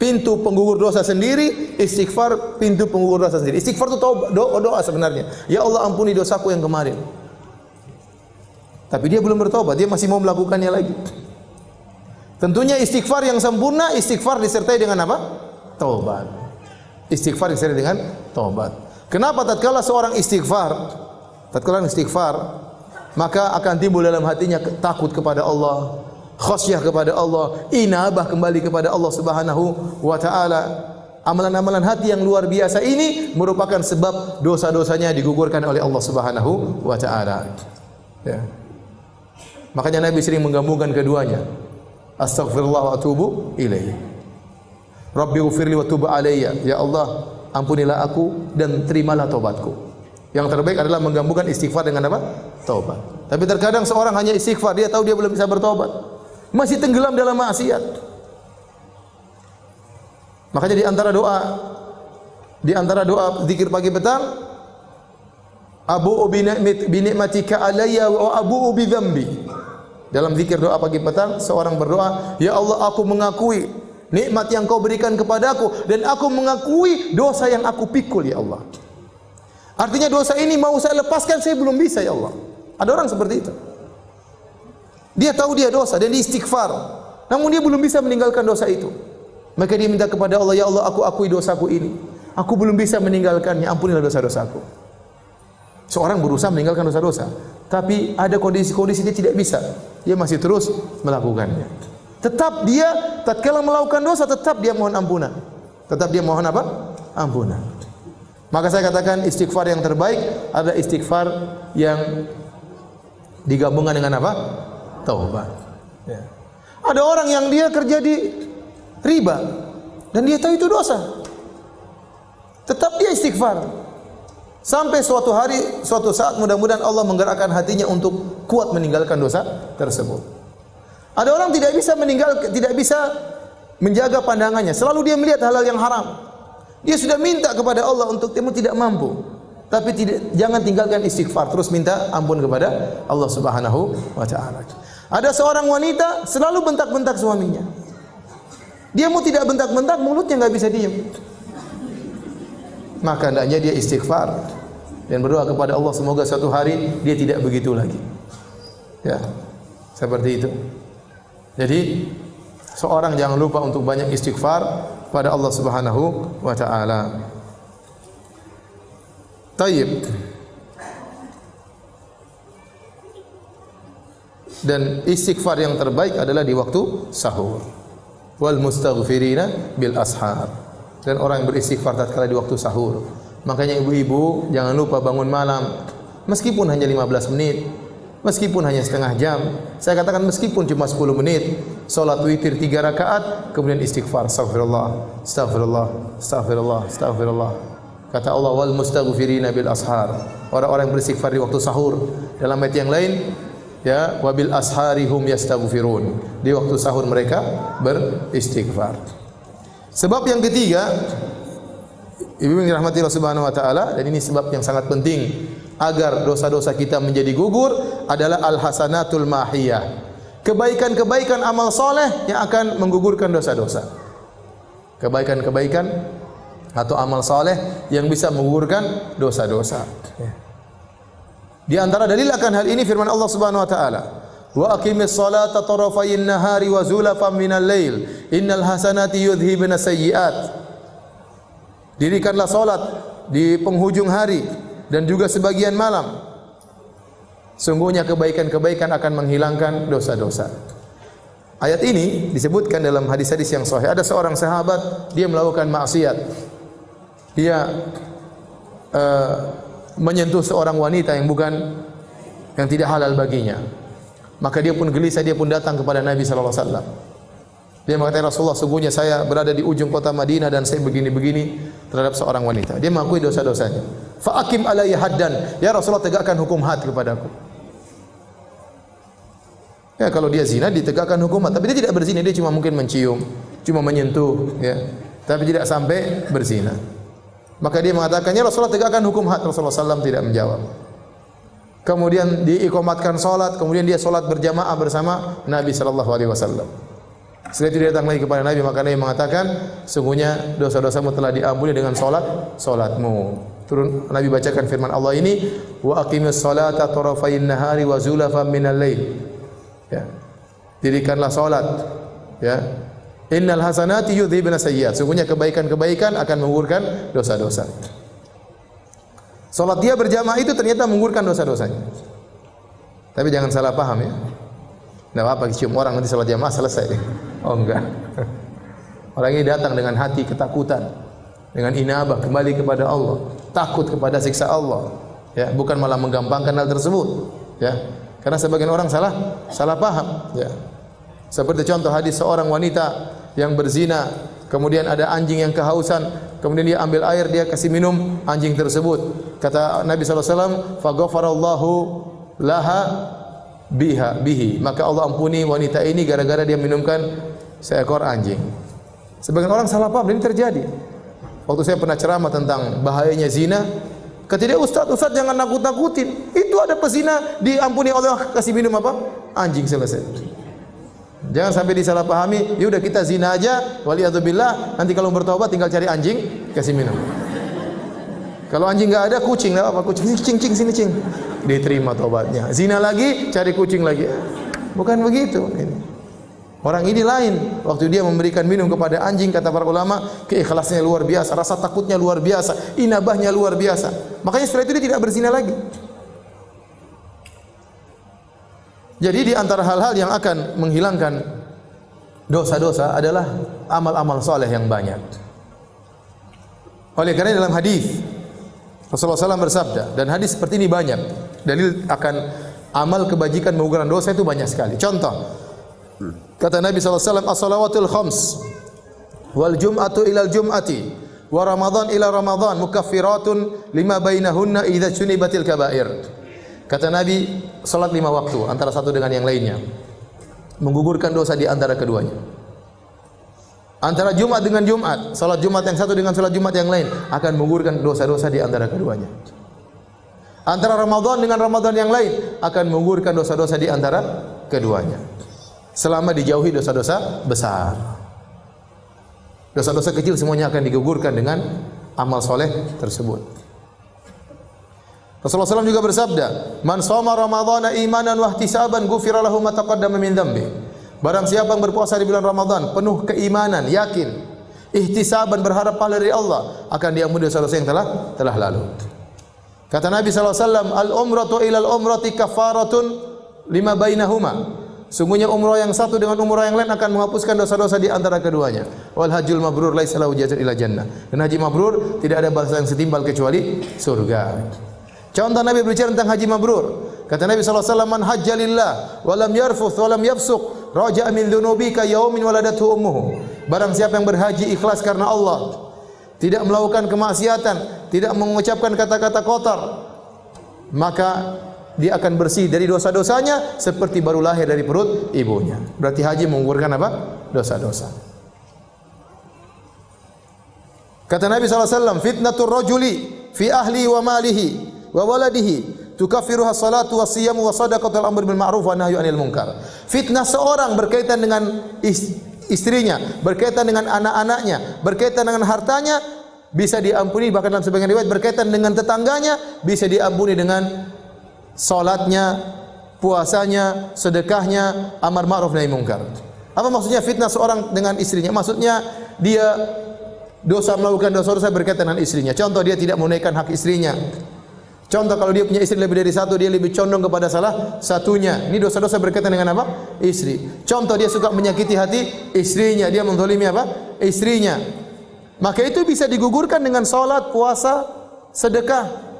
Speaker 1: pintu penggugur dosa sendiri, istighfar pintu penggugur dosa sendiri. Istighfar itu doa sebenarnya. Ya Allah ampuni dosaku yang kemarin. Tapi dia belum bertobat, dia masih mau melakukannya lagi. Tentunya istighfar yang sempurna, istighfar disertai dengan apa? Taubat. Istighfar disertai dengan taubat. Kenapa tatkala seorang istighfar, maka akan timbul dalam hatinya takut kepada Allah, khasyah kepada Allah, inabah kembali kepada Allah Subhanahu wa taala. Amalan-amalan hati yang luar biasa ini merupakan sebab dosa-dosanya digugurkan oleh Allah Subhanahu wa taala. Ya. Makanya Nabi sering menggabungkan keduanya. Astaghfirullah wa atubu ilaihi. Rabbi ighfirli wa tub alayya. Ya Allah, ampunilah aku dan terimalah taubatku. Yang terbaik adalah menggabungkan istighfar dengan apa? Taubat. Tapi terkadang seorang hanya istighfar, dia tahu dia belum bisa bertobat. Masih tenggelam dalam maksiat. Makanya di antara doa zikir pagi petang, abu'u bi ni'matika alayya wa abu'u bi dzambi. Dalam zikir doa pagi petang, seorang berdoa, ya Allah, aku mengakui nikmat yang Kau berikan kepadaku dan aku mengakui dosa yang aku pikul, ya Allah. Artinya dosa ini mau saya lepaskan, saya belum bisa, ya Allah. Ada orang seperti itu. Dia tahu dia dosa dan dia istighfar, namun dia belum bisa meninggalkan dosa itu. Maka dia minta kepada Allah, ya Allah, aku akui dosaku ini. Aku belum bisa meninggalkannya, ampunilah dosa-dosaku. Seorang berusaha meninggalkan dosa-dosa, tapi ada kondisi-kondisi dia tidak bisa. Dia masih terus melakukannya. Tetap dia tatkala melakukan dosa, tetap dia mohon ampunan. Tetap dia mohon apa? Ampunan. Maka saya katakan istighfar yang terbaik adalah istighfar yang digabungkan dengan apa? Taubat. Ya. Ada orang yang dia kerja di riba dan dia tahu itu dosa. Tetap dia istighfar. Sampai suatu hari, suatu saat mudah-mudahan Allah menggerakkan hatinya untuk kuat meninggalkan dosa tersebut. Ada orang tidak bisa menjaga pandangannya. Selalu dia melihat hal-hal yang haram. Dia sudah minta kepada Allah untuk dia tidak mampu. Tapi jangan tinggalkan istighfar, terus minta ampun kepada Allah Subhanahu wa taala. Ada seorang wanita selalu bentak-bentak suaminya. Dia mau tidak bentak-bentak, mulutnya enggak bisa diam. Maka hendaknya dia istighfar dan berdoa kepada Allah semoga suatu hari dia tidak begitu lagi. Ya. Seperti itu. Jadi seorang jangan lupa untuk banyak istighfar pada Allah Subhanahu wa taala. Tayyib. Dan istighfar yang terbaik adalah di waktu sahur. Wal mustaghfirina bil ashar. Dan orang yang beristighfar tatkala di waktu sahur. Makanya ibu-ibu jangan lupa bangun malam meskipun hanya 15 menit, meskipun hanya setengah jam. Saya katakan meskipun cuma 10 menit, salat witir 3 rakaat, kemudian istighfar, astagfirullah, astagfirullah, astagfirullah, astagfirullah. Kata Allah, wal mustaghfirina bil ashar. Orang-orang yang beristighfar di waktu sahur. Dalam ayat yang lain, ya, wabil asharihum yastaghfirun. Di waktu sahur mereka beristighfar. Sebab yang ketiga, ibu yang dirahmati Allah Subhanahu wa taala, dan ini sebab yang sangat penting agar dosa-dosa kita menjadi gugur adalah al-hasanatul mahiyah. Kebaikan-kebaikan amal soleh yang akan menggugurkan dosa-dosa. Kebaikan-kebaikan atau amal soleh yang bisa menggugurkan dosa-dosa. Di antara dalil akan hal ini firman Allah Subhanahu wa taala, wa aqimis salata tarafayin nahari wa zulafan minal lail innal hasanati yudhhibna sayyi'at. Dirikanlah salat di penghujung hari dan juga sebagian malam. Sungguhnya kebaikan-kebaikan akan menghilangkan dosa-dosa. Ayat ini disebutkan dalam hadis-hadis yang sahih. Ada seorang sahabat, dia melakukan maksiat. Dia menyentuh seorang wanita yang tidak halal baginya. Maka dia pun gelisah, dia pun datang kepada Nabi sallallahu alaihi wasallam. Dia mengatakan, Rasulullah, sungguhnya saya berada di ujung kota Madinah dan saya begini-begini terhadap seorang wanita. Dia mengakui dosa-dosanya. Fa aqim alayya haddan, ya Rasulullah, tegakkan hukum had kepadaku. Ya, kalau dia zina ditegakkan hukum had, tapi dia tidak berzina, dia cuma mungkin mencium, cuma menyentuh, ya, tapi tidak sampai berzina. Maka dia mengatakan, ya Rasulullah, tegakkan hukum had. Rasulullah sallallahu alaihi wasallam tidak menjawab. Kemudian diikomatkan salat, kemudian dia salat berjamaah bersama Nabi sallallahu alaihi wasallam. Setelah itu dia datang lagi kepada Nabi, maka Nabi mengatakan, sungguhnya dosa-dosamu telah diampuni dengan salatmu. Turun Nabi bacakan firman Allah ini, wa aqimis salata tarafayin nahari wa zulafan minal lail. Ya. Dirikanlah salat, ya. Innal hasanati yudhibna sayyi'at. Sungguhnya kebaikan-kebaikan akan menggugurkan dosa-dosa. Salat dia berjamaah itu ternyata menggugurkan dosa-dosanya. Tapi jangan salah paham, ya. Tidak apa-apa cium orang nanti salat jamaah selesai. Oh enggak. Orang ini datang dengan hati ketakutan, dengan inabah kembali kepada Allah, takut kepada siksa Allah. Ya, bukan malah menggampangkan hal tersebut. Ya, karena sebagian orang salah paham. Ya. Seperti contoh hadis seorang wanita yang berzina, kemudian ada anjing yang kehausan, kemudian dia ambil air, dia kasih minum anjing tersebut. Kata Nabi sallallahu alaihi wasallam, "Faghfarallahu laha bihi." Maka Allah ampuni wanita ini gara-gara dia minumkan seekor anjing. Sebagian orang salah paham, dan ini terjadi. Waktu saya pernah ceramah tentang bahayanya zina, kata dia, Ustaz jangan nakut-nakutin. Itu ada pezina diampuni Allah, kasih minum apa? Anjing, selesai. Jangan sampai disalahpahami. Ya udah kita zina aja, waliyadzubillah. Nanti kalau bertobat tinggal cari anjing, kasih minum. Kalau anjing enggak ada, kucing, enggak apa, kucing cing sini cing. Diterima tobatnya. Zina lagi, cari kucing lagi. Bukan begitu. Orang ini lain. Waktu dia memberikan minum kepada anjing, kata para ulama, keikhlasannya luar biasa, rasa takutnya luar biasa, inabahnya luar biasa. Makanya setelah itu dia tidak berzina lagi. Jadi di antara hal-hal yang akan menghilangkan dosa-dosa adalah amal-amal soleh yang banyak. Oleh karena dalam hadis Rasulullah SAW bersabda, dan hadis seperti ini banyak. Dalil akan amal kebajikan menggugurkan dosa itu banyak sekali. Contoh, kata Nabi SAW, as-salawatul khams wal jum'atu ilal jum'ati wa ramadhan ila ramadhan mukaffiratun lima bainahunna idza sunibatil kaba'ir. Kata Nabi, salat 5 waktu antara satu dengan yang lainnya menggugurkan dosa di antara keduanya. Antara Jumat dengan Jumat, salat Jumat yang satu dengan salat Jumat yang lain akan menggugurkan dosa-dosa di antara keduanya. Antara Ramadan dengan Ramadan yang lain akan menggugurkan dosa-dosa di antara keduanya. Selama dijauhi dosa-dosa besar. Dosa-dosa kecil semuanya akan digugurkan dengan amal soleh tersebut. Rasulullah SAW juga bersabda, "Man shoma Ramadhana imanan wa ihtisaban ghufira lahu ma taqaddama min dhanbi." Barang siapa yang berpuasa di bulan Ramadan penuh keimanan, yakin, ihtisaban, berharap pahala dari Allah, akan diampuni dosa-dosa yang telah lalu. Kata Nabi SAW, "Al-umratu ilal umrati kafaratun lima bainahuma." Sungguhnya umrah yang satu dengan umrah yang lain akan menghapuskan dosa-dosa di antara keduanya. Wal hajjul mabrur laisa lahu jazaa'un illa jannah. Dan haji mabrur tidak ada balasan yang setimpal kecuali surga. Contoh Nabi berbicara tentang haji mabrur. Kata Nabi SAW, "Man hajja lillah wa lam yarfuth wa lam yafsuq, raja'a min dhunubi ka yaumin waladathu ummuhu." Barang siapa yang berhaji ikhlas karena Allah, tidak melakukan kemaksiatan, tidak mengucapkan kata-kata kotor, maka dia akan bersih dari dosa-dosanya seperti baru lahir dari perut ibunya. Berarti haji menggugurkan apa? Dosa-dosa. Kata Nabi SAW, "Fitnatur rajuli fi ahli wa malihi wa waladihi tukaffiruha salatu wa siyamu wa sadaqatul amr bil ma'ruf wa nahyu 'anil munkar." Fitnah seorang berkaitan dengan istrinya, berkaitan dengan anak-anaknya, berkaitan dengan hartanya bisa diampuni, bahkan dalam sebagian riwayat berkaitan dengan tetangganya bisa diampuni dengan salatnya, puasanya, sedekahnya, amar ma'ruf nahi munkar. Apa maksudnya fitnah seorang dengan istrinya? Maksudnya dia melakukan dosa-dosa berkaitan dengan istrinya. Contoh, dia tidak menunaikan hak istrinya. Contoh, kalau dia punya istri lebih dari satu, dia lebih condong kepada salah satunya. Ini dosa-dosa berkaitan dengan apa? Istri. Contoh, dia suka menyakiti hati istrinya, dia menzalimi apa? Istrinya. Maka itu bisa digugurkan dengan salat, puasa, sedekah.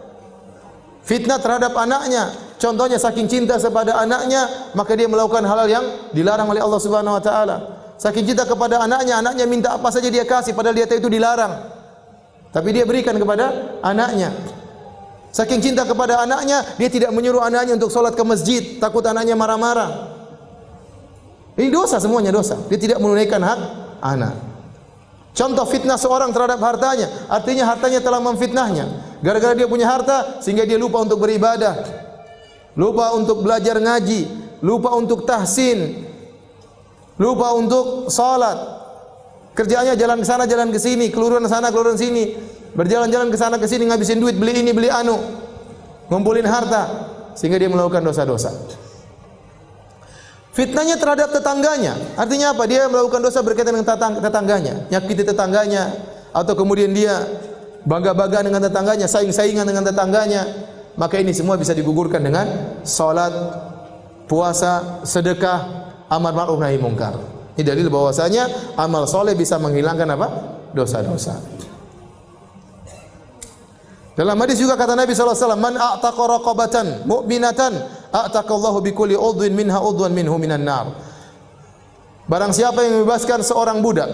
Speaker 1: Fitnah terhadap anaknya, contohnya saking cinta kepada anaknya, maka dia melakukan hal-hal yang dilarang oleh Allah Subhanahu wa taala. Saking cinta kepada anaknya, anaknya minta apa saja dia kasih, padahal dia tahu itu dilarang. Tapi dia berikan kepada anaknya. Saking cinta kepada anaknya, dia tidak menyuruh anaknya untuk sholat ke masjid, takut anaknya marah-marah. Ini dosa, semuanya dosa. Dia tidak menunaikan hak anak. Contoh fitnah seorang terhadap hartanya, artinya hartanya telah memfitnahnya. Gara-gara dia punya harta, sehingga dia lupa untuk beribadah, lupa untuk belajar ngaji, lupa untuk tahsin, lupa untuk salat. Kerjaannya jalan ke sana, jalan ke sini, keluruan sana, keluruan sini. Berjalan-jalan ke sana ke sini, ngabisin duit, beli ini, beli anu, ngumpulin harta, sehingga dia melakukan dosa-dosa. Fitnahnya terhadap tetangganya, artinya apa? Dia melakukan dosa berkaitan dengan tetangganya, nyakiti tetangganya, atau kemudian dia bangga-bangga dengan tetangganya, saing-saingan dengan tetangganya. Maka ini semua bisa digugurkan dengan salat, puasa, sedekah, amar ma'ruf nahi munkar. Ini dalil bahwasanya amal soleh bisa menghilangkan apa? Dosa-dosa. Dalam hadis juga kata Nabi SAW, "Man a'taqa raqabatan mu'minatan, a'taqallahu bikulli udhin minha udwan minhu minan nar." Barang siapa yang membebaskan seorang budak,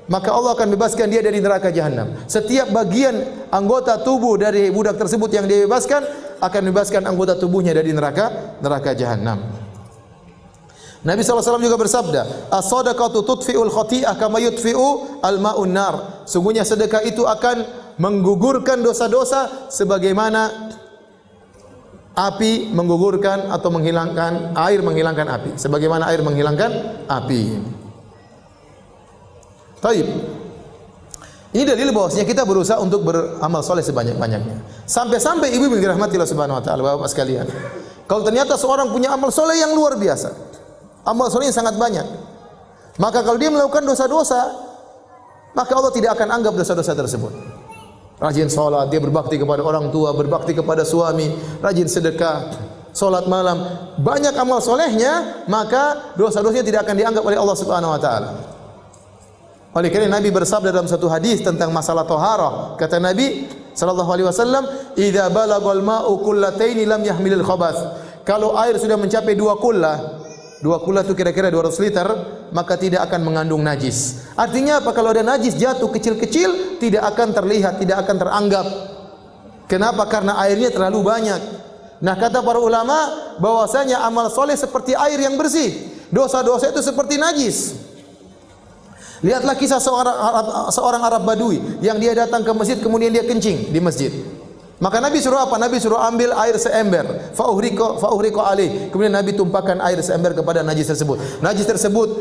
Speaker 1: maka Allah akan bebaskan dia dari neraka jahanam. Setiap bagian anggota tubuh dari budak tersebut yang dia bebaskan akan bebaskan anggota tubuhnya dari neraka jahanam. Nabi SAW juga bersabda, as-sadaqatu tudfi'ul khati'ah kama yudfi'u al-ma'un nar. Sungguhnya sedekah itu akan menggugurkan dosa-dosa sebagaimana api menggugurkan atau menghilangkan, air menghilangkan api. Sebagaimana air menghilangkan api. Taib. Ini dalil bahwasanya kita berusaha untuk beramal soleh sebanyak-banyaknya. Sampai-sampai ibu dirahmati Allah Subhanahu wa taala, Bapak sekalian. Kalau ternyata seorang punya amal soleh yang luar biasa, amal soleh yang sangat banyak, maka kalau dia melakukan dosa-dosa, maka Allah tidak akan anggap dosa-dosa tersebut. Rajin sholat, dia berbakti kepada orang tua, berbakti kepada suami, rajin sedekah, sholat malam, banyak amal solehnya, maka dosa-dosanya tidak akan dianggap oleh Allah Subhanahu wa taala. Oleh karena Nabi bersabda dalam satu hadis tentang masalah taharah, kata Nabi sallallahu alaihi wasallam, "Idza balagal ma'u kullataini lam yahmilil khabath." Kalau air sudah mencapai 2 kullah itu kira-kira 200 liter, maka tidak akan mengandung najis. Artinya apa? Kalau ada najis jatuh kecil-kecil, tidak akan terlihat, tidak akan teranggap. Kenapa? Karena airnya terlalu banyak. Nah, kata para ulama bahwasanya amal soleh seperti air yang bersih, dosa-dosa itu seperti najis. Lihatlah kisah seorang Arab Badui yang dia datang ke masjid kemudian dia kencing di masjid. Maka Nabi suruh apa? Nabi suruh ambil air seember, fa'uhriqa alaih. Kemudian Nabi tumpahkan air seember kepada najis tersebut. Najis tersebut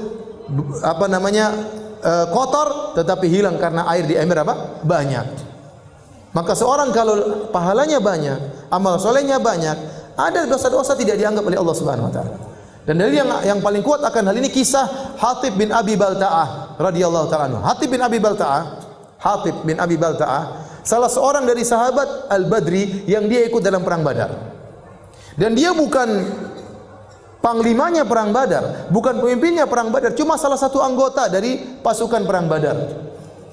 Speaker 1: kotor tetapi hilang karena air di ember banyak. Maka seorang kalau pahalanya banyak, amal solehnya banyak, ada dosa-dosa tidak dianggap oleh Allah Subhanahu wa taala. Dan dalil yang paling kuat akan hal ini kisah Hatib bin Abi Balta'ah radhiyallahu ta'ala anhu. Hatib bin Abi Balta'ah salah seorang dari sahabat Al-Badri yang dia ikut dalam perang Badar. Dan dia bukan panglimanya perang Badar, bukan pemimpinnya perang Badar, cuma salah satu anggota dari pasukan perang Badar.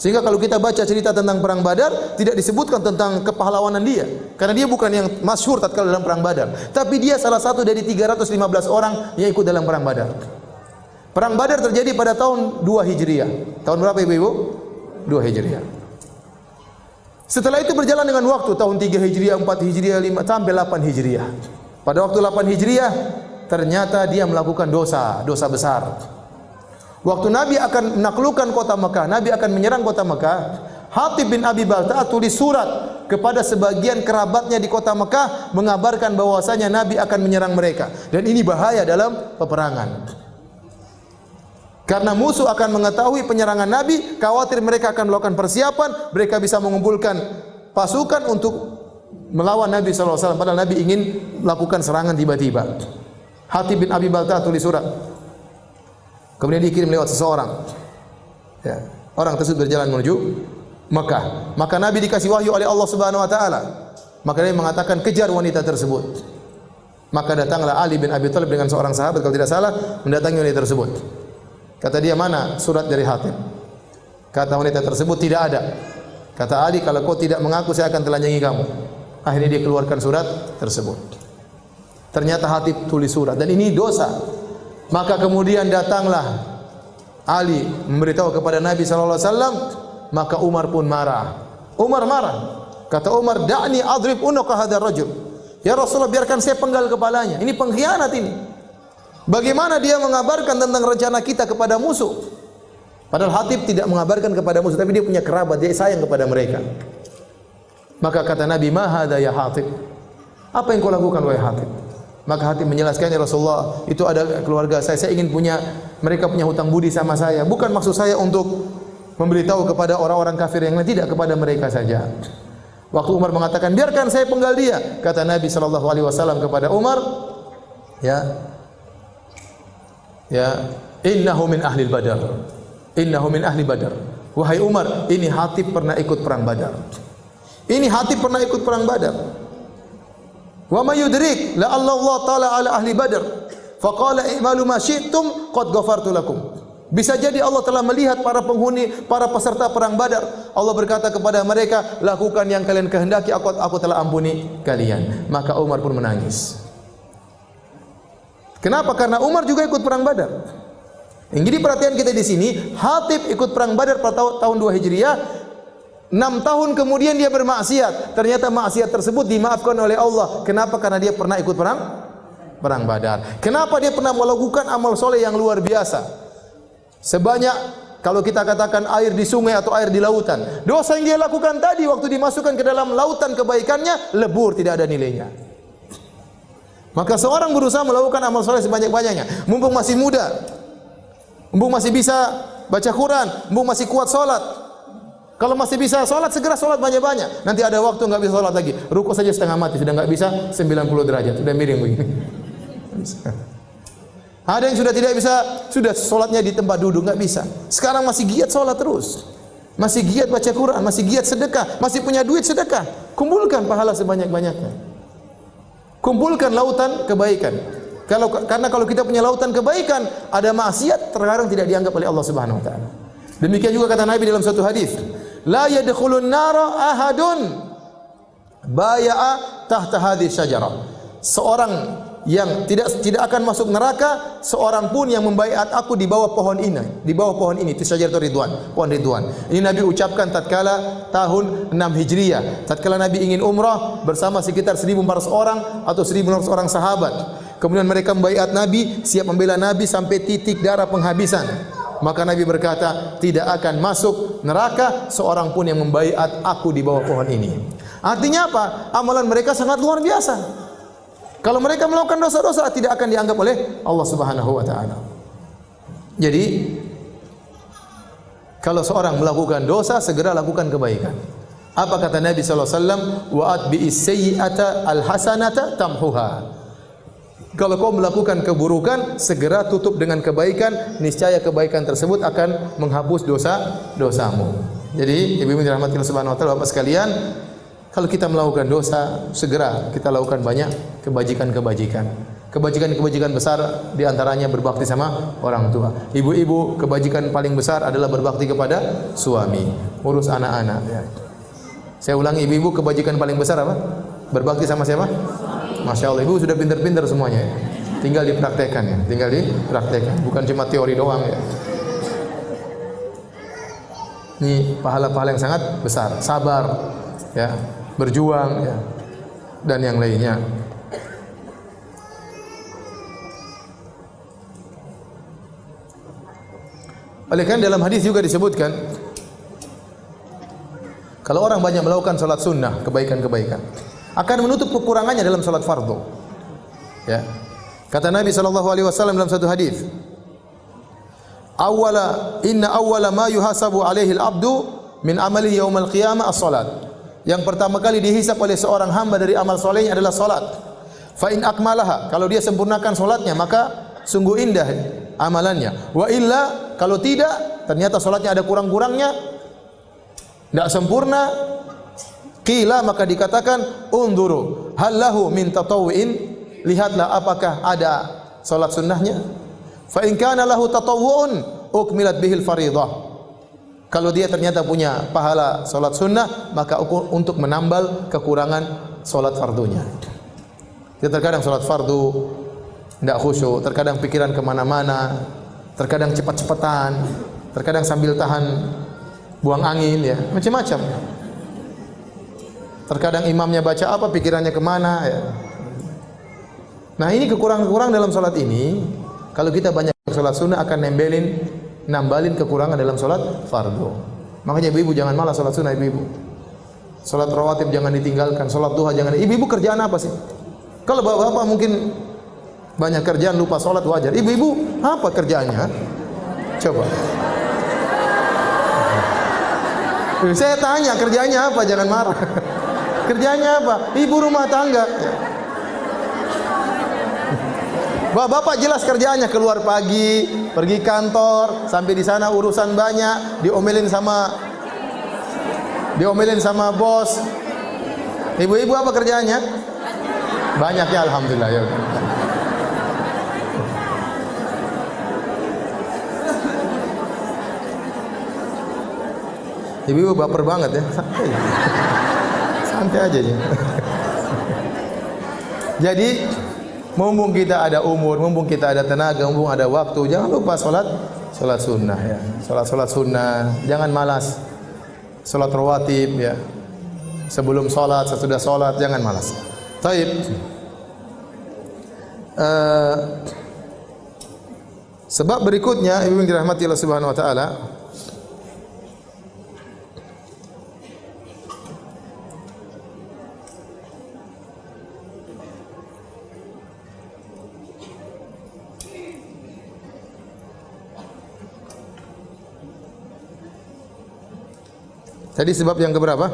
Speaker 1: Sehingga kalau kita baca cerita tentang perang Badar, tidak disebutkan tentang kepahlawanan dia, karena dia bukan yang masyhur tatkala dalam perang Badar, tapi dia salah satu dari 315 orang yang ikut dalam perang Badar. Perang Badar terjadi pada tahun 2 Hijriah. Tahun berapa Ibu-ibu? 2 Hijriah. Setelah itu berjalan dengan waktu, tahun 3 Hijriah, 4 Hijriah, 5 sampai 8 Hijriah. Pada waktu 8 Hijriah, ternyata dia melakukan dosa besar. Waktu Nabi akan menaklukkan kota Mekah, Nabi akan menyerang kota Mekah, Hatib bin Abi Balta'ah tulis surat kepada sebagian kerabatnya di kota Mekah mengabarkan bahwasanya Nabi akan menyerang mereka. Dan ini bahaya dalam peperangan. Karena musuh akan mengetahui penyerangan Nabi, khawatir mereka akan melakukan persiapan, mereka bisa mengumpulkan pasukan untuk melawan Nabi SAW. Padahal Nabi ingin melakukan serangan tiba-tiba. Hatib bin Abi Balta'ah tulis surat. Kemudian dikirim lewat seseorang. Ya. Orang tersebut berjalan menuju Mekah. Maka Nabi dikasih wahyu oleh Allah Subhanahu wa taala. Maka dia mengatakan kejar wanita tersebut. Maka datanglah Ali bin Abi Thalib dengan seorang sahabat kalau tidak salah mendatangi wanita tersebut. Kata dia, "Mana surat dari Hatib?" Kata wanita tersebut, "Tidak ada." Kata Ali, "Kalau kau tidak mengaku saya akan telanjangi kamu." Akhirnya dia keluarkan surat tersebut. Ternyata Hatib tulis surat dan ini dosa. Maka kemudian datanglah Ali memberitahu kepada Nabi SAW, maka Umar pun marah. Umar marah. Kata Umar, "Da'ni adrib unuqa hadzal rajul." Ya Rasulullah, biarkan saya penggal kepalanya. Ini pengkhianat ini. Bagaimana dia mengabarkan tentang rencana kita kepada musuh? Padahal Hatib tidak mengabarkan kepada musuh, tapi dia punya kerabat, dia sayang kepada mereka. Maka kata Nabi, "Ma hadza ya Hatib?" Apa yang kau lakukan wahai Hatib? Maka Hatib menjelaskan, "Ya Rasulullah, itu ada keluarga saya ingin mereka punya hutang budi sama saya. Bukan maksud saya untuk memberitahu kepada orang-orang kafir yang lain, tidak, kepada mereka saja." Waktu Umar mengatakan, "Biarkan saya penggal dia," kata Nabi SAW kepada Umar, innahu min ahli Badar. Innahu min ahli Badar. Wahai Umar, ini Hatib pernah ikut perang Badar. Ini Hatib pernah ikut perang Badar. Wa may yudrik la Allah taala ala ahli Badar faqala i'malu ma syi'tum qad ghafartu lakum. Bisa jadi Allah telah melihat para penghuni, para peserta perang Badar. Allah berkata kepada mereka, "Lakukan yang kalian kehendaki, aku telah ampuni kalian." Maka Umar pun menangis. Kenapa? Karena Umar juga ikut perang Badar. Jadi perhatian kita di sini, Hatib ikut perang Badar pada tahun 2 Hijriah. 6 tahun kemudian dia bermaksiat. Ternyata maksiat tersebut dimaafkan oleh Allah. Kenapa? Karena dia pernah ikut perang Perang Badar. Kenapa dia pernah melakukan amal soleh yang luar biasa? Sebanyak kalau kita katakan air di sungai atau air di lautan. Dosa yang dia lakukan tadi waktu dimasukkan ke dalam lautan kebaikannya lebur, tidak ada nilainya. Maka seorang berusaha melakukan amal soleh sebanyak-banyaknya. Mumpung masih muda, mumpung masih bisa baca Quran, mumpung masih kuat solat. Kalau masih bisa solat, segera solat banyak-banyak. Nanti ada waktu enggak bisa solat lagi, rukuk saja setengah mati, sudah enggak bisa 90 derajat, sudah miring begini. Ada yang sudah tidak bisa, sudah solatnya di tempat duduk, enggak bisa. Sekarang masih giat solat terus, masih giat baca Quran, masih giat sedekah, masih punya duit sedekah. Kumpulkan pahala sebanyak-banyaknya. Kumpulkan lautan kebaikan. Karena kalau kita punya lautan kebaikan, ada maksiat terkadang tidak dianggap oleh Allah Subhanahu wa taala. Demikian juga kata Nabi dalam suatu hadis, la yadkhulun nara ahadun baya'a tahta hadhihi syajarah. Seorang yang tidak akan masuk neraka seorang pun yang membaiat aku di bawah pohon ini, itu syajaratul ridwan, pohon ridwan. Ini Nabi ucapkan tatkala tahun 6 Hijriah, tatkala Nabi ingin umrah bersama sekitar 1.400 orang atau 1.400 orang sahabat. Kemudian mereka membaiat Nabi, siap membela Nabi sampai titik darah penghabisan. Maka Nabi berkata, tidak akan masuk neraka seorang pun yang membaiat aku di bawah pohon ini. Artinya apa? Amalan mereka sangat luar biasa. Kalau mereka melakukan dosa-dosa tidak akan dianggap oleh Allah Subhanahu wa taala. Jadi kalau seorang melakukan dosa segera lakukan kebaikan. Apa kata Nabi sallallahu alaihi wasallam? Wa atbi'is sayyi'ata alhasanata tamhuha. Kalau kau melakukan keburukan segera tutup dengan kebaikan, niscaya kebaikan tersebut akan menghapus dosa-dosamu. Jadi ibu-ibu dirahmati Allah Subhanahu wa taala, Bapak sekalian, kalau kita melakukan dosa, segera kita lakukan banyak kebajikan-kebajikan. Kebajikan-kebajikan besar diantaranya berbakti sama orang tua. Ibu-ibu, kebajikan paling besar adalah berbakti kepada suami, urus anak-anak. Ya. Saya ulangi, ibu-ibu, kebajikan paling besar apa? Berbakti sama siapa? Masya Allah, ibu sudah pintar-pintar semuanya. Ya. Tinggal dipraktekkan ya, bukan cuma teori doang ya. Ini pahala-pahala yang sangat besar. Sabar, ya, berjuang ya, dan yang lainnya. Oleh karena dalam hadis juga disebutkan kalau orang banyak melakukan salat sunnah, kebaikan-kebaikan, akan menutup kekurangannya dalam salat fardu. Ya. Kata Nabi SAW dalam satu hadis, inna awwala ma yuhasabu alaihi al-abdu min amali yaumal qiyamah as-salat. Yang pertama kali dihisap oleh seorang hamba dari amal solehnya adalah salat. Fa in akmalaha, kalau dia sempurnakan salatnya maka sungguh indah amalannya. Wa illa, kalau tidak, ternyata salatnya ada kurang-kurangnya, tidak sempurna, qila, maka dikatakan unduru hal lahu min tatawwu'in, lihatlah apakah ada salat sunnahnya. Fa in kana lahu tatawwu'un ukmilat bihil fariidhah. Kalau dia ternyata punya pahala salat sunnah, maka untuk menambal kekurangan salat fardunya. Dia terkadang salat fardu tidak khusyuk, terkadang pikiran kemana-mana, terkadang cepat-cepatan, terkadang sambil tahan buang angin, ya, macam-macam. Terkadang imamnya baca apa, pikirannya kemana, ya. Nah, ini kekurangan-kekurangan dalam salat ini. Kalau kita banyak salat sunnah akan nambalin kekurangan dalam salat fardu. Makanya ibu-ibu jangan malas salat sunnah, ibu-ibu. Salat rawatib jangan ditinggalkan, salat duha jangan. Ibu-ibu kerjaan apa sih? Kalau bapak-bapak mungkin banyak kerjaan lupa salat wajar. Ibu-ibu apa kerjaannya? Coba. Saya tanya kerjanya apa, jangan marah. Kerjanya apa? Ibu rumah tangga. Bapak jelas kerjaannya, keluar pagi, pergi kantor, sampai di sana urusan banyak, diomelin sama bos. Ibu-ibu apa kerjaannya? Banyak ya, alhamdulillah ya. Ibu-ibu baper banget ya. Santai aja ya. Jadi mumpung kita ada umur, mumpung kita ada tenaga, mumpung ada waktu, jangan lupa salat sunnah ya. Salat sunnah, jangan malas. Salat rawatib ya. Sebelum salat, sesudah salat, jangan malas. Taib. Sebab berikutnya, ibu yang dirahmati Allah Subhanahu wa taala, tadi sebab yang keberapa?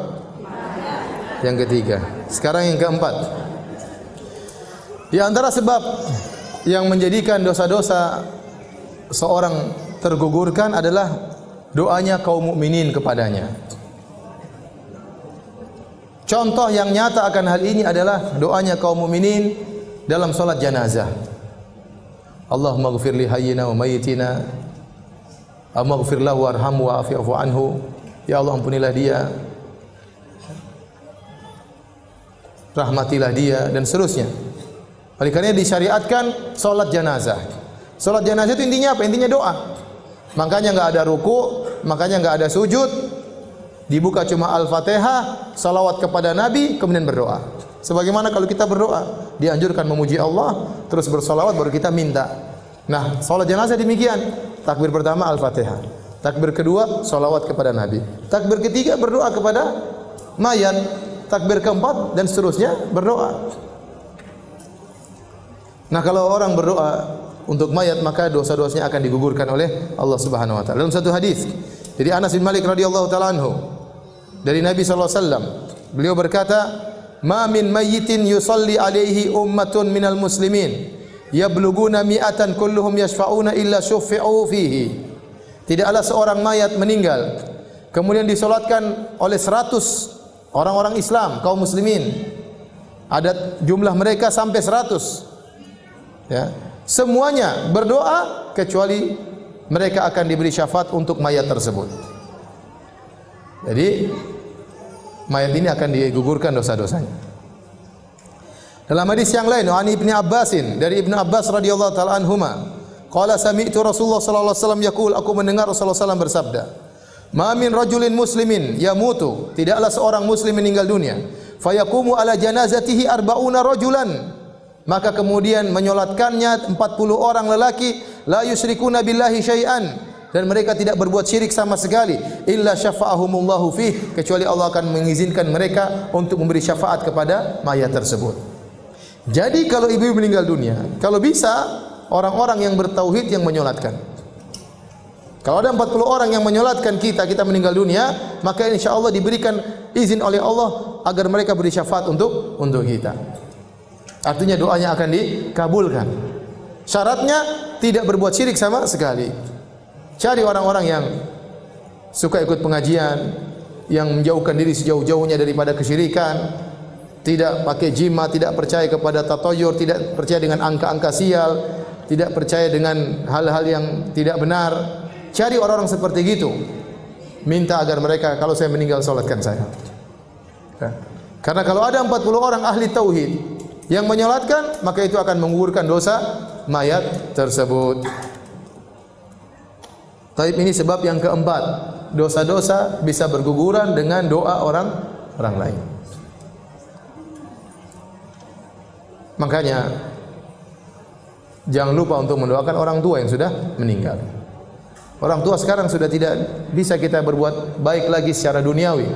Speaker 1: Yang ketiga. Sekarang yang keempat. Di antara sebab yang menjadikan dosa-dosa seorang tergugurkan adalah doanya kaum mukminin kepadanya. Contoh yang nyata akan hal ini adalah doanya kaum mukminin dalam salat jenazah. Allahumma ighfir li hayyina wa mayyitina, Allahumma ighfir lahu warhamhu wa'fu anhu. Ya Allah, ampunilah dia, rahmatilah dia, dan seterusnya. Oleh karena disyariatkan salat jenazah. Salat jenazah itu intinya apa? Intinya doa. Makanya enggak ada ruku, makanya enggak ada sujud. Dibuka cuma Al-Fatihah, salawat kepada Nabi, kemudian berdoa. Sebagaimana kalau kita berdoa, dianjurkan memuji Allah, terus bersalawat, baru kita minta. Nah, salat jenazah demikian. Takbir pertama Al-Fatihah, takbir kedua salawat kepada Nabi, takbir ketiga berdoa kepada mayat, takbir keempat dan seterusnya berdoa. Nah, kalau orang berdoa untuk mayat, maka dosa-dosanya akan digugurkan oleh Allah Subhanahu wa taala. Dalam satu hadis dari Anas bin Malik radhiyallahu taala anhu, dari Nabi sallallahu alaihi wasallam, beliau berkata, "Ma min mayyitin yusalli alaihi ummatun minal muslimin yabluguna mi'atan kulluhum yashfa'una illa syuffi'u fihi." Tidaklah seorang mayat meninggal kemudian disolatkan oleh 100 orang-orang Islam, kaum muslimin. Ada jumlah mereka sampai 100. Ya, semuanya berdoa kecuali mereka akan diberi syafaat untuk mayat tersebut. Jadi mayat ini akan digugurkan dosa-dosanya. Dalam hadis yang lain, An Ibnu Abbasin, dari Ibnu Abbas radhiyallahu taala anhuma, qala sami'tu Rasulullah sallallahu alaihi wasallam yaqul, aku mendengar Rasulullah sallallahu alaihi wasallam bersabda, "Ma min rajulin muslimin yamutu," tidaklah seorang muslim meninggal dunia, "fayaqumu ala janazatihi arba'una rajulan," maka kemudian menyolatkannya 40 orang lelaki, la yusyrikuna billahi syai'an, dan mereka tidak berbuat syirik sama sekali, illa syafa'ahumullahu fih, kecuali Allah akan mengizinkan mereka untuk memberi syafaat kepada mayat tersebut. Jadi kalau ibu meninggal dunia, kalau bisa orang-orang yang bertauhid yang menyolatkan. Kalau ada 40 orang yang menyolatkan kita meninggal dunia, maka insyaallah diberikan izin oleh Allah agar mereka beri syafaat untuk kita. Artinya doanya akan dikabulkan. Syaratnya tidak berbuat syirik sama sekali. Cari orang-orang yang suka ikut pengajian, yang menjauhkan diri sejauh-jauhnya daripada kesyirikan, tidak pakai jimat, tidak percaya kepada tatoyur, tidak percaya dengan angka-angka sial, tidak percaya dengan hal-hal yang tidak benar. Cari orang-orang seperti gitu. Minta agar mereka, kalau saya meninggal, salatkan saya. Karena kalau ada 40 orang ahli tauhid yang menyolatkan, maka itu akan menggugurkan dosa mayat tersebut. Taib, ini sebab yang keempat. Dosa-dosa bisa berguguran dengan doa orang lain. Makanya jangan lupa untuk mendoakan orang tua yang sudah meninggal. Orang tua sekarang sudah tidak bisa kita berbuat baik lagi secara duniawi.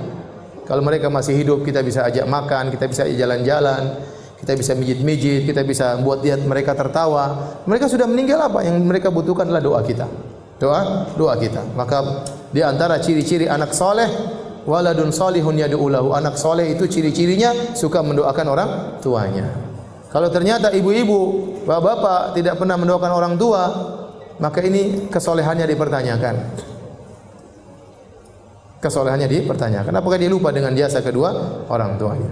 Speaker 1: Kalau mereka masih hidup, kita bisa ajak makan, kita bisa jalan-jalan, kita bisa mijit-mijit, kita bisa buat dia mereka tertawa. Mereka sudah meninggal, apa yang mereka butuhkan adalah doa kita. Doa kita. Maka di antara ciri-ciri anak soleh, waladun solihun yad'u lahu. Anak soleh itu ciri-cirinya suka mendoakan orang tuanya. Kalau ternyata ibu-ibu, bapak-bapak tidak pernah mendoakan orang tua, maka ini kesolehannya dipertanyakan. Kesolehannya dipertanyakan. Apakah dia lupa dengan jasa kedua orang tuanya?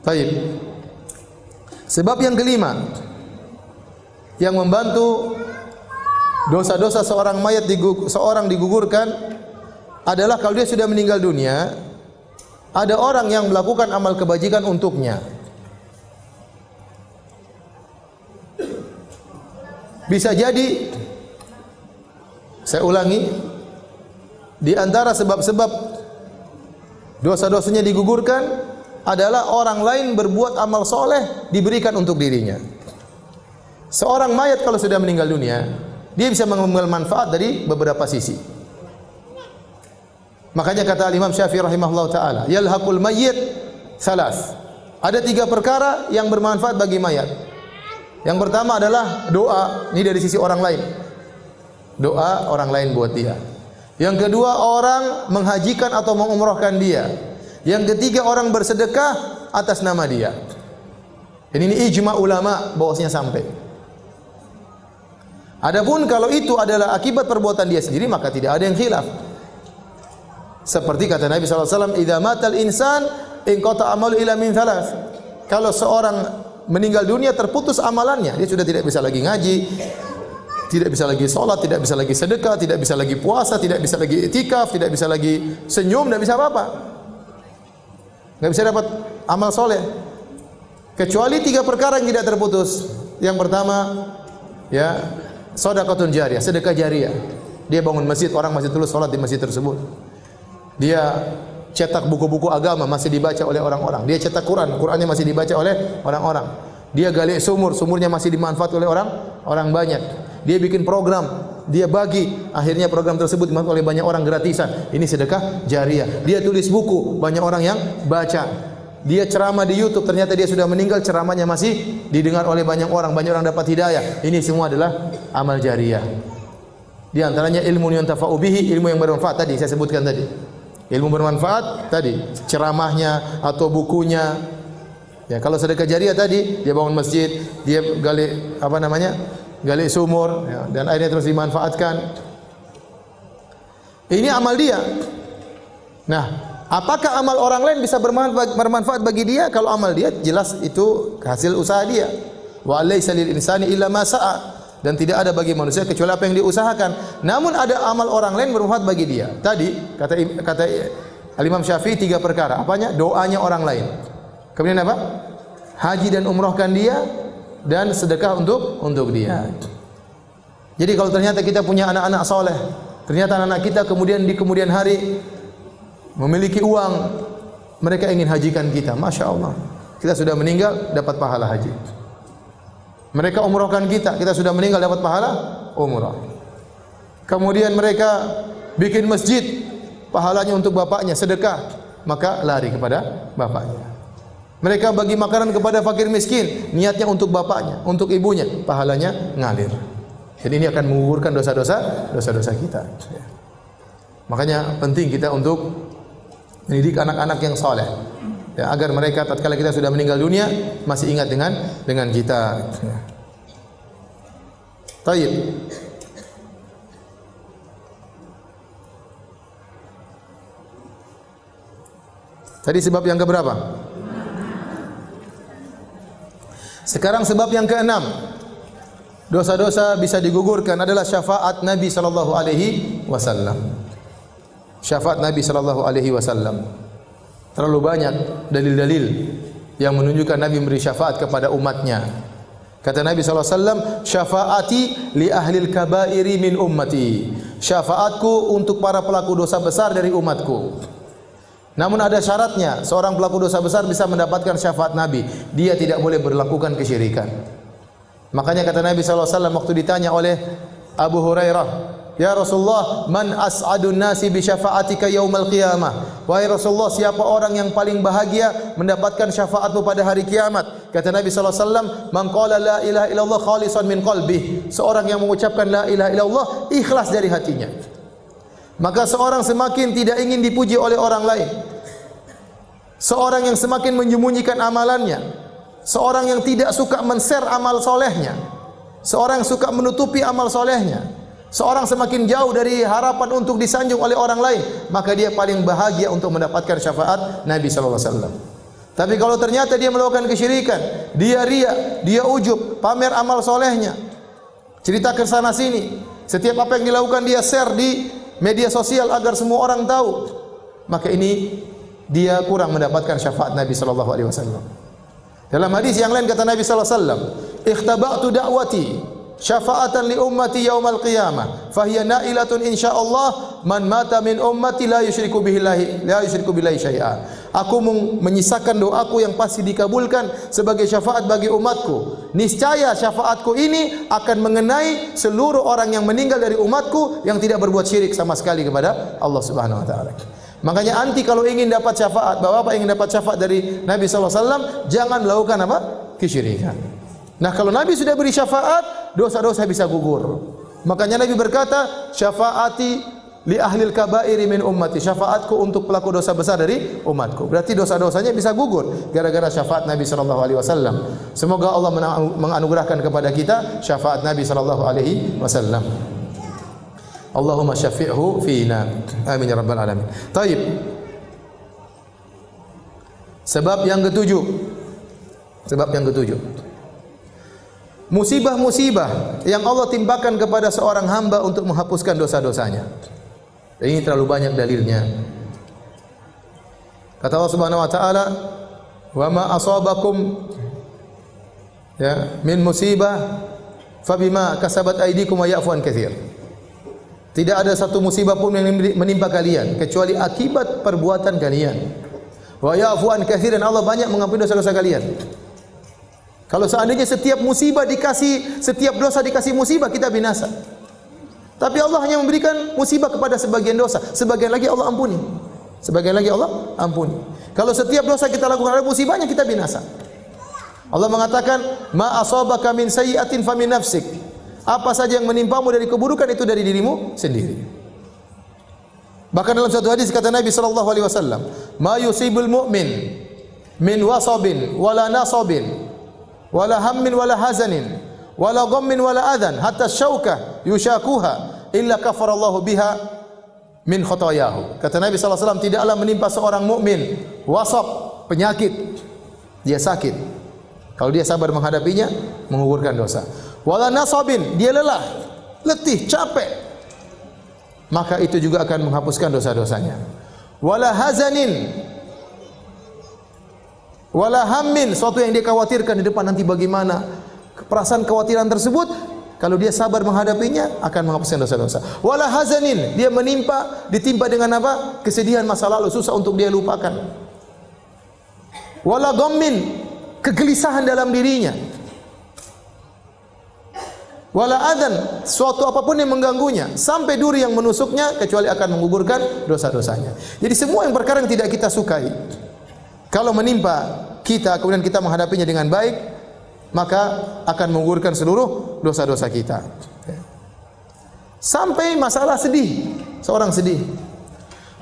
Speaker 1: Baik. Sebab yang kelima yang membantu dosa-dosa seorang mayat digugurkan adalah kalau dia sudah meninggal dunia, ada orang yang melakukan amal kebajikan untuknya. Bisa jadi, saya ulangi, di antara sebab-sebab dosa-dosanya digugurkan adalah orang lain berbuat amal soleh diberikan untuk dirinya. Seorang mayat kalau sudah meninggal dunia, dia bisa mengambil manfaat dari beberapa sisi. Makanya kata Imam Syafi'i rahimahullah taala, yalhaqul mayyit salas. Ada 3 perkara yang bermanfaat bagi mayat. Yang pertama adalah doa, ini dari sisi orang lain. Doa orang lain buat dia. Yang kedua, orang menghajikan atau mengumrahkan dia. Yang ketiga, orang bersedekah atas nama dia. Ini ijma ulama bahwasanya sampai. Adapun kalau itu adalah akibat perbuatan dia sendiri, maka tidak ada yang khilaf. Seperti kata Nabi SAW, idza matal insan inqata amalu ila min thalath. Kalau seorang meninggal dunia, terputus amalannya, dia sudah tidak bisa lagi ngaji, tidak bisa lagi sholat, tidak bisa lagi sedekah, tidak bisa lagi puasa, tidak bisa lagi itikaf, tidak bisa lagi senyum, tidak bisa apa-apa. Enggak bisa dapat amal soleh. Kecuali 3 perkara yang tidak terputus. Yang pertama, ya, sedekahun jariyah, sedekah jariyah. Dia bangun masjid, orang masih terus sholat di masjid tersebut. Dia cetak buku-buku agama, masih dibaca oleh orang-orang. Dia cetak Quran, Qurannya masih dibaca oleh orang-orang. Dia gali sumur, sumurnya masih dimanfaat oleh orang banyak. Dia bikin program, dia bagi, akhirnya program tersebut dimanfaat oleh banyak orang gratisan. Ini sedekah jariyah. Dia tulis buku, banyak orang yang baca. Dia ceramah di YouTube, ternyata dia sudah meninggal, ceramahnya masih didengar oleh banyak orang dapat hidayah. Ini semua adalah amal jariyah. Di antaranya ilmu yang tafa'u bihi, ilmu yang bermanfaat tadi saya sebutkan tadi. Ilmu bermanfaat tadi, ceramahnya atau bukunya. Ya, kalau sedekah jariyah tadi, dia bangun masjid, dia gali gali sumur, ya, dan airnya terus dimanfaatkan. Ini amal dia. Nah, apakah amal orang lain bisa bermanfaat bagi dia? Kalau amal dia jelas itu hasil usaha dia. Wa laysa lil insani illa ma sa'a. Dan tidak ada bagi manusia kecuali apa yang diusahakan. Namun ada amal orang lain bermanfaat bagi dia. Tadi kata Imam Syafi'i 3 perkara. Apanya? Doanya orang lain. Kemudian apa? Haji dan umrahkan dia, dan sedekah untuk dia. Jadi kalau ternyata kita punya anak-anak soleh, ternyata anak kita kemudian di kemudian hari memiliki uang, mereka ingin hajikan kita, masya Allah, kita sudah meninggal dapat pahala haji. Mereka umrahkan kita, kita sudah meninggal dapat pahala umrah. Kemudian mereka bikin masjid, pahalanya untuk bapaknya, sedekah, maka lari kepada bapaknya. Mereka bagi makanan kepada fakir miskin, niatnya untuk bapaknya, untuk ibunya, pahalanya ngalir. Jadi ini akan menggugurkan dosa-dosa kita. Makanya penting kita untuk mendidik anak-anak yang saleh, ya, agar mereka tatkala kita sudah meninggal dunia masih ingat dengan kita. Taib. Tadi sebab yang keberapa? Sekarang sebab yang keenam, dosa-dosa bisa digugurkan adalah syafaat Nabi sallallahu alaihi wasallam. Syafaat Nabi sallallahu alaihi wasallam. Terlalu banyak dalil-dalil yang menunjukkan Nabi memberi syafaat kepada umatnya. Kata Nabi sallallahu alaihi wasallam, "Syafaati li ahlil kabairi min ummati." Syafaatku untuk para pelaku dosa besar dari umatku. Namun ada syaratnya, seorang pelaku dosa besar bisa mendapatkan syafaat Nabi. Dia tidak boleh melakukan kesyirikan. Makanya kata Nabi SAW waktu ditanya oleh Abu Hurairah, "Ya Rasulullah, man as'adun nasi bi syafa'atika yaumal qiyamah?" Wahai Rasulullah, siapa orang yang paling bahagia mendapatkan syafaatmu pada hari kiamat? Kata Nabi SAW, "Man qala la ilaha illallah khalisan min qalbih." Seorang yang mengucapkan la ilaha illallah ikhlas dari hatinya. Maka seorang semakin tidak ingin dipuji oleh orang lain, seorang yang semakin menyembunyikan amalannya, seorang yang tidak suka men-share amal solehnya, seorang yang suka menutupi amal solehnya, seorang semakin jauh dari harapan untuk disanjung oleh orang lain, maka dia paling bahagia untuk mendapatkan syafaat Nabi sallallahu alaihi wasallam. Tapi kalau ternyata dia melakukan kesyirikan, dia riya, dia ujub, pamer amal solehnya, cerita ke sana sini, setiap apa yang dilakukan dia share di media sosial agar semua orang tahu, maka ini dia kurang mendapatkan syafaat Nabi sallallahu alaihi wasallam. Dalam hadis yang lain kata Nabi sallallahu alaihi wasallam, "Ikhtaba'tu da'wati syafa'atan li ummati yaumal qiyamah, fahiya na'ilatun insyaallah man mata min ummati la yusyriku billahi syai'a." Aku menyisakan doaku yang pasti dikabulkan sebagai syafaat bagi umatku. Niscaya syafaatku ini akan mengenai seluruh orang yang meninggal dari umatku yang tidak berbuat syirik sama sekali kepada Allah Subhanahu wa taala. Makanya anti kalau ingin dapat syafaat, Bapak ingin dapat syafaat dari Nabi sallallahu alaihi wasallam, jangan melakukan apa? Kesyirikan. Nah, kalau Nabi sudah beri syafaat, dosa-dosa bisa gugur. Makanya Nabi berkata, syafaati li ahlil kabairi min ummati, syafaatku untuk pelaku dosa besar dari umatku. Berarti dosa-dosanya bisa gugur gara-gara syafaat Nabi sallallahu alaihi wasallam. Semoga Allah menganugerahkan kepada kita syafaat Nabi sallallahu alaihi wasallam. Allahumma syafi'hu fina. Amin ya rabbal alamin. Taib. Sebab yang ketujuh. Musibah-musibah yang Allah timpakan kepada seorang hamba untuk menghapuskan dosa-dosanya. Ini terlalu banyak dalilnya. Kata Allah Subhanahu wa taala, "Wa ma asabakum min musibah fabima kasabat aydikum wa ya'fu an katsir." Tidak ada satu musibah pun yang menimpa kalian kecuali akibat perbuatan kalian. Wa ya'fu an katsir, dan Allah banyak mengampuni dosa-dosa kalian. Kalau seandainya setiap musibah setiap dosa dikasih musibah, kita binasa. Tapi Allah hanya memberikan musibah kepada sebagian dosa, sebagian lagi Allah ampuni. Kalau setiap dosa kita lakukan ada musibahnya, kita binasa. Allah mengatakan, "Ma asabaka min sayyi'atin fa min nafsik." Apa saja yang menimpamu dari keburukan itu dari dirimu sendiri. Bahkan dalam satu hadis kata Nabi sallallahu alaihi wasallam, "Ma yusibul mu'min min wasabin wala nasabin wala hammin wala hazanin wala ghammin wala adhan hatta syauka yushakuha illa kafarallahu biha min khotoyahu." Kata Nabi sallallahu alaihi wasallam, tidaklah menimpa seorang mukmin wasab, penyakit, dia sakit. Kalau dia sabar menghadapinya, menggugurkan dosa. Wala nasabin, dia lelah, letih, capek, maka itu juga akan menghapuskan dosa-dosanya. Wala hazanin, wala hammin, suatu yang dia khawatirkan di depan nanti bagaimana. Perasaan kekhawatiran tersebut, kalau dia sabar menghadapinya, akan menghapuskan dosa-dosa. Wala hazanin, dia ditimpa dengan apa? Kesedihan masa lalu, susah untuk dia lupakan. Wala ghammin, kegelisahan dalam dirinya. Wala adan, suatu apapun yang mengganggunya, sampai duri yang menusuknya, kecuali akan menggugurkan dosa-dosanya. Jadi semua yang perkara yang tidak kita sukai, kalau menimpa kita, kemudian kita menghadapinya dengan baik, maka akan menggugurkan seluruh dosa-dosa kita. Sampai masalah sedih, seorang sedih.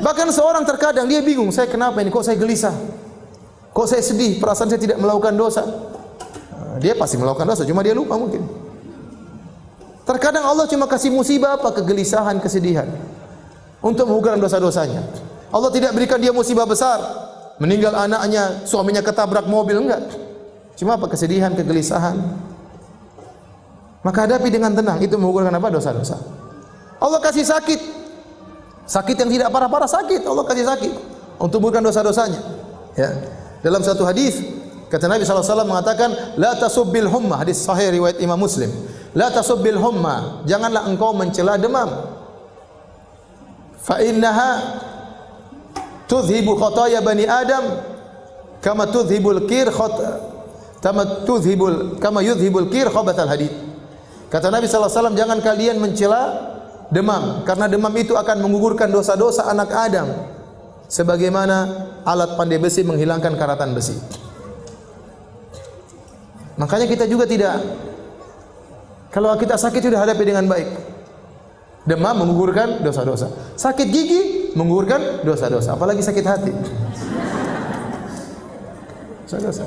Speaker 1: Bahkan seorang terkadang dia bingung, saya kenapa ini, kok saya gelisah, kok saya sedih, perasaan saya tidak melakukan dosa. Dia pasti melakukan dosa, cuma dia lupa mungkin. Terkadang Allah cuma kasih musibah apa? Kegelisahan, kesedihan, untuk menggugurkan dosa-dosanya. Allah tidak berikan dia musibah besar, meninggal anaknya, suaminya ketabrak mobil, enggak. Cuma apa? Kesedihan, kegelisahan. Maka hadapi dengan tenang, itu menggugurkan apa? Dosa-dosa. Allah kasih sakit, sakit yang tidak parah-parah, sakit, Allah kasih sakit untuk menggugurkan dosa-dosanya. Ya. Dalam satu hadis kata Nabi SAW mengatakan, la tasubbil humma, hadis sahih riwayat Imam Muslim. La tasubbil humma, janganlah engkau mencela demam. Fa innaha tudhibu khataya bani Adam kama tudhibul kir kama yudhibul kir khabathal hadid. Kata Nabi SAW, jangan kalian mencela demam, karena demam itu akan menggugurkan dosa-dosa anak Adam sebagaimana alat pandai besi menghilangkan karatan besi. Makanya kita juga tidak, kalau kita sakit sudah hadapi dengan baik. Demam menggugurkan dosa-dosa. Sakit gigi menggugurkan dosa-dosa. Apalagi sakit hati. Dosa-dosa.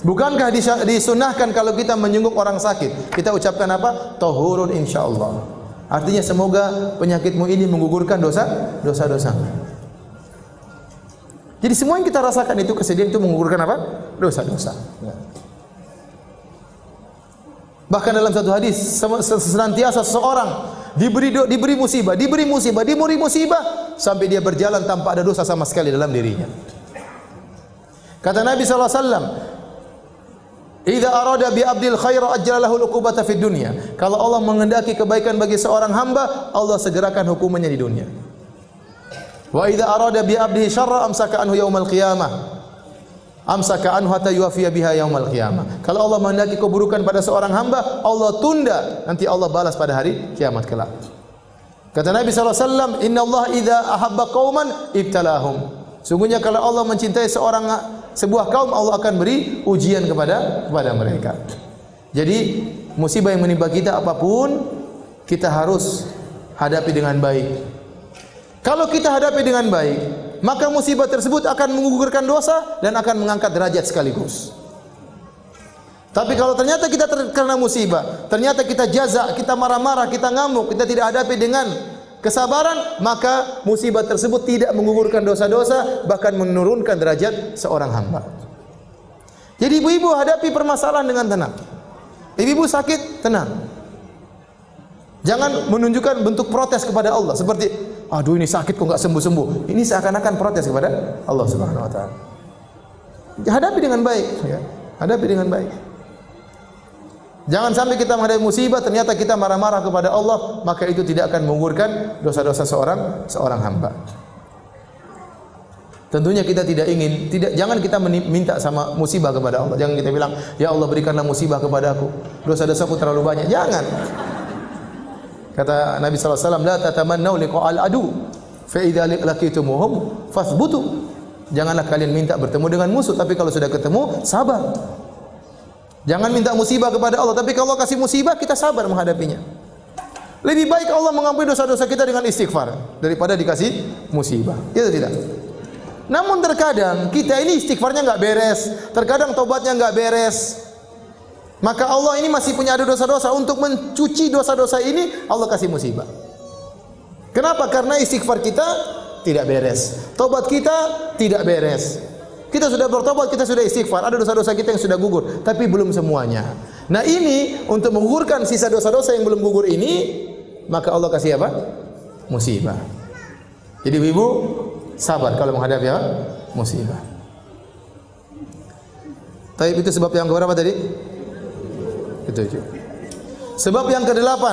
Speaker 1: Bukankah disunahkan kalau kita menjenguk orang sakit, kita ucapkan apa? Tahurun insyaallah. Artinya semoga penyakitmu ini menggugurkan dosa-dosa. Jadi semua yang kita rasakan itu, kesedihan itu menggugurkan apa? Dosa-dosa. Ya. Bahkan dalam satu hadis, senantiasa seseorang diberi musibah sampai dia berjalan tanpa ada dosa sama sekali dalam dirinya. Kata Nabi sallallahu alaihi wasallam, "Idza arada bi 'abdil khaira ajjala lahu al-uqubata fid dunya." Kalau Allah menghendaki kebaikan bagi seorang hamba, Allah segerakan hukumannya di dunia. Wa idza arada bi 'abdihi syarra amsaka anhu yaumal qiyamah. Amsaka anhu hatta yuwafiya biha yaumal qiyamah. Kalau Allah menghendaki keburukan pada seorang hamba, Allah tunda, nanti Allah balas pada hari kiamat kelak. Kata Nabi SAW, Inna Allah idza ahabba qauman ibtalahum. Sungguhnya kalau Allah mencintai sebuah kaum, Allah akan beri ujian kepada mereka. Jadi musibah yang menimpa kita apapun, kita harus hadapi dengan baik. Kalau kita hadapi dengan baik, maka musibah tersebut akan menggugurkan dosa dan akan mengangkat derajat sekaligus. Tapi kalau ternyata kita terkena musibah, ternyata kita jaza, kita marah-marah, kita ngamuk, kita tidak hadapi dengan kesabaran, maka musibah tersebut tidak menggugurkan dosa-dosa, bahkan menurunkan derajat seorang hamba. Jadi ibu-ibu hadapi permasalahan dengan tenang. Ibu-ibu sakit, tenang. Jangan menunjukkan bentuk protes kepada Allah seperti, aduh ini sakit kok enggak sembuh-sembuh. Ini seakan-akan protes kepada Allah Subhanahu wa taala. Hadapi dengan baik, ya. Hadapi dengan baik. Jangan sampai kita menghadapi musibah ternyata kita marah-marah kepada Allah, maka itu tidak akan menggugurkan dosa-dosa seorang hamba. Tentunya kita tidak ingin, jangan kita minta sama musibah kepada Allah. Jangan kita bilang, ya Allah berikanlah musibah kepadaku, dosa-dosaku terlalu banyak. Jangan. Kata Nabi SAW, la tatamannau liqa'al adu, fa idza laqitumuhum fathbutu. Janganlah kalian minta bertemu dengan musuh, tapi kalau sudah ketemu, sabar. Jangan minta musibah kepada Allah, tapi kalau Allah kasih musibah, kita sabar menghadapinya. Lebih baik Allah mengampuni dosa-dosa kita dengan istighfar daripada dikasih musibah. Itu tidak. Namun terkadang kita ini istighfarnya enggak beres, terkadang tobatnya enggak beres. Maka Allah ini masih punya ada dosa-dosa, untuk mencuci dosa-dosa ini Allah kasih musibah. Kenapa? Karena istighfar kita tidak beres, tobat kita tidak beres. Kita sudah bertobat, kita sudah istighfar, ada dosa-dosa kita yang sudah gugur, tapi belum semuanya. Nah ini untuk menggugurkan sisa dosa-dosa yang belum gugur ini, maka Allah kasih apa? Musibah. Jadi ibu sabar kalau menghadapi apa? Musibah. Tapi itu sebab yang keberapa tadi? Itu. Sebab yang ke-8,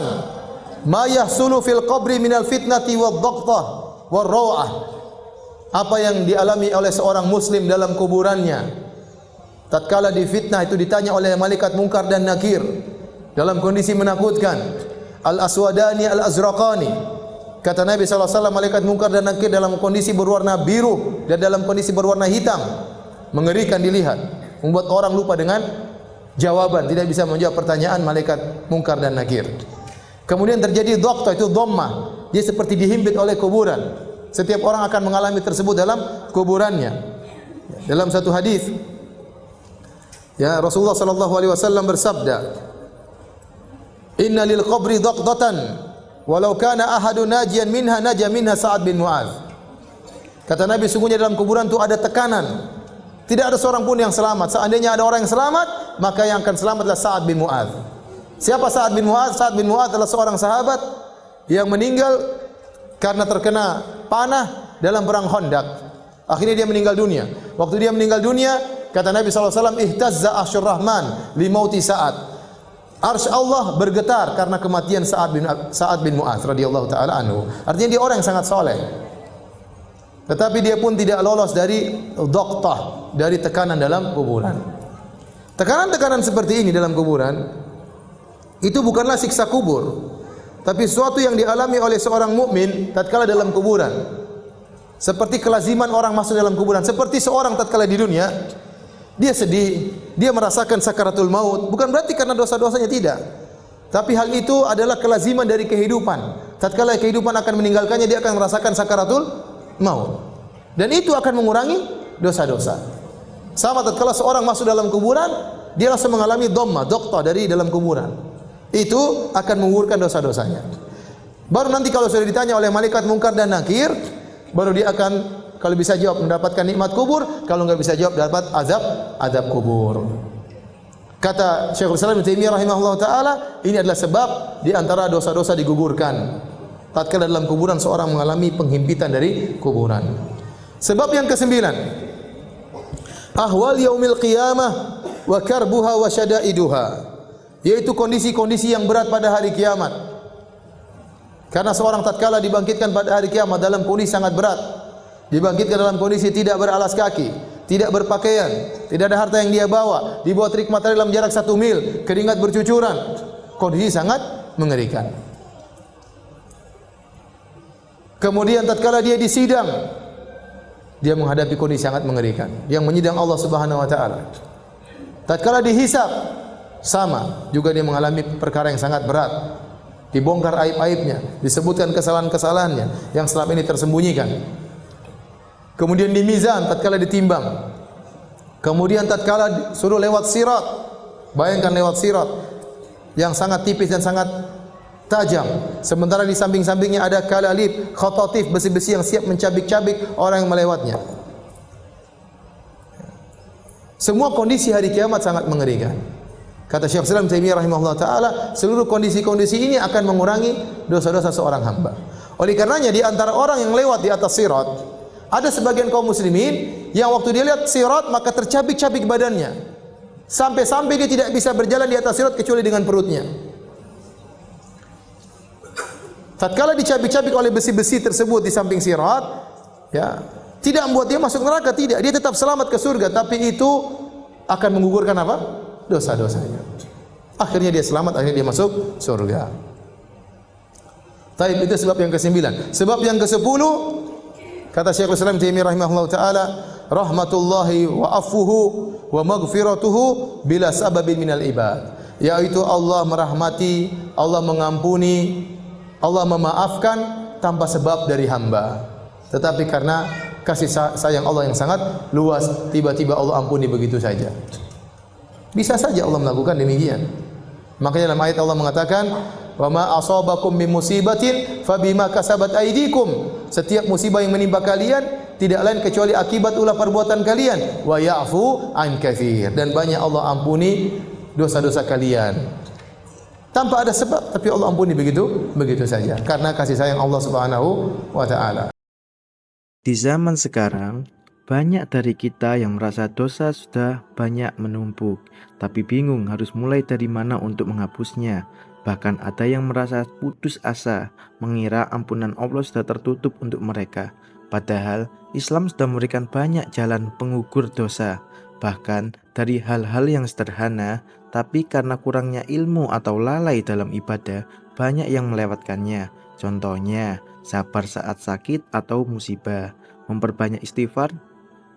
Speaker 1: ma yahsulu fil qabri minal fitnati wad-dhaqtah war-raw'ah. Apa yang dialami oleh seorang muslim dalam kuburannya tatkala difitnah, itu ditanya oleh malaikat Munkar dan Nakir dalam kondisi menakutkan. Al-aswadani al-azraqani. Kata Nabi SAW, malaikat Munkar dan Nakir dalam kondisi berwarna biru dan dalam kondisi berwarna hitam, mengerikan dilihat, membuat orang lupa dengan jawaban, tidak bisa menjawab pertanyaan malaikat Munkar dan Nakir. Kemudian terjadi dhaqtah, itu dhammah, dia seperti dihimpit oleh kuburan. Setiap orang akan mengalami tersebut dalam kuburannya. Dalam satu hadis, ya Rasulullah sallallahu alaihi wasallam bersabda, "Inna lil qabri dhaqdatan, walau kana ahadun najian minha naja minha Sa'ad bin Mu'adz." Kata Nabi, sungguhnya dalam kuburan itu ada tekanan. Tidak ada seorang pun yang selamat. Seandainya ada orang yang selamat, maka yang akan selamat adalah Sa'ad bin Mu'adz. Siapa Sa'ad bin Mu'adz? Sa'ad bin Mu'adz adalah seorang sahabat yang meninggal karena terkena panah dalam perang Khandaq. Akhirnya dia meninggal dunia. Waktu dia meninggal dunia, kata Nabi SAW, ihtazza arsyur rahman li mauti Sa'ad. Arsy Allah bergetar karena kematian Sa'ad bin Mu'adz radhiyallahu taala anhu. Artinya dia orang yang sangat soleh. Tetapi dia pun tidak lolos dari dhaqtah, dari tekanan dalam kuburan. Tekanan-tekanan seperti ini dalam kuburan itu bukanlah siksa kubur, tapi sesuatu yang dialami oleh seorang mukmin tatkala dalam kuburan. Seperti kelaziman orang masuk dalam kuburan, seperti seorang tatkala di dunia dia sedih, dia merasakan sakaratul maut, bukan berarti karena dosa-dosanya, tidak. Tapi hal itu adalah kelaziman dari kehidupan. Tatkala kehidupan akan meninggalkannya, dia akan merasakan sakaratul maut. Dan itu akan mengurangi dosa-dosa. Sama tatkala seorang masuk dalam kuburan, dia langsung mengalami dhammah, dhaqtah dari dalam kuburan. Itu akan menggugurkan dosa-dosanya. Baru nanti kalau sudah ditanya oleh malaikat Munkar dan Nakir, baru dia akan, kalau bisa jawab, mendapatkan nikmat kubur, kalau enggak bisa jawab, dapat azab kubur. Kata Syekhul Islam Ibnu Taimiyah rahimahullah taala, ini adalah sebab di antara dosa-dosa digugurkan tatkala dalam kuburan seorang mengalami penghimpitan dari kuburan. Sebab yang ke-9, ahwal yaumil qiyamah wa karbuha wa syada'iduha, yaitu kondisi-kondisi yang berat pada hari kiamat. Karena seorang tatkala dibangkitkan pada hari kiamat dalam kondisi sangat berat, Dibangkitkan dalam kondisi tidak beralas kaki, tidak berpakaian, tidak ada harta yang dia bawa, di bawah terik matahari dalam jarak 1 mil, keringat bercucuran. Kondisi sangat mengerikan. Kemudian tatkala dia disidang, dia menghadapi kondisi sangat mengerikan, yang menyidang Allah Subhanahu wa taala. Tatkala dihisab, sama, juga dia mengalami perkara yang sangat berat. Dibongkar aib-aibnya, disebutkan kesalahan-kesalahannya yang selama ini tersembunyikan. Kemudian di mizan tatkala ditimbang. Kemudian tatkala suruh lewat sirat. Bayangkan lewat sirat yang sangat tipis dan sangat tajam. Sementara di samping-sampingnya ada kalalib, khatatif, besi-besi yang siap mencabik-cabik orang yang melewatnya. Semua kondisi hari kiamat sangat mengerikan. Kata Syekh Islam Taimiyah rahimahullah taala, seluruh kondisi-kondisi ini akan mengurangi dosa-dosa seorang hamba. Oleh karenanya di antara orang yang lewat di atas sirat, ada sebagian kaum muslimin yang waktu dia lihat sirat maka tercabik-cabik badannya. Sampai-sampai dia tidak bisa berjalan di atas sirat kecuali dengan perutnya. Tatkala dicabik-cabik oleh besi-besi tersebut di samping sirat, ya, tidak membuat dia masuk neraka, tidak. Dia tetap selamat ke surga, tapi itu akan menggugurkan apa? Dosa-dosanya. Akhirnya dia selamat, akhirnya dia masuk surga. Taib, itu sebab yang ke-9. Sebab yang ke-10, kata Syekhul Islam Taimiyah rahimahullah taala, rahmatullahi wa afuhu wa maghfiratuhu bila sababin minal ibad. Yaitu Allah merahmati, Allah mengampuni, Allah memaafkan tanpa sebab dari hamba. Tetapi karena kasih sayang Allah yang sangat luas, tiba-tiba Allah ampuni begitu saja. Bisa saja Allah melakukan demikian. Makanya dalam ayat Allah mengatakan, "Wa ma asabakum min musibatin fabima kasabat aydikum." Setiap musibah yang menimpa kalian tidak lain kecuali akibat ulah perbuatan kalian. Wa ya'fu an katsir, dan banyak Allah ampuni dosa-dosa kalian. Tanpa ada sebab, tapi Allah ampuni begitu saja karena kasih sayang Allah Subhanahu wa taala.
Speaker 2: Di zaman sekarang, banyak dari kita yang merasa dosa sudah banyak menumpuk, tapi bingung harus mulai dari mana untuk menghapusnya. Bahkan ada yang merasa putus asa, mengira ampunan Allah sudah tertutup untuk mereka. Padahal Islam sudah memberikan banyak jalan pengukur dosa. Bahkan dari hal-hal yang sederhana, tapi karena kurangnya ilmu atau lalai dalam ibadah, banyak yang melewatkannya. Contohnya, sabar saat sakit atau musibah, memperbanyak istighfar,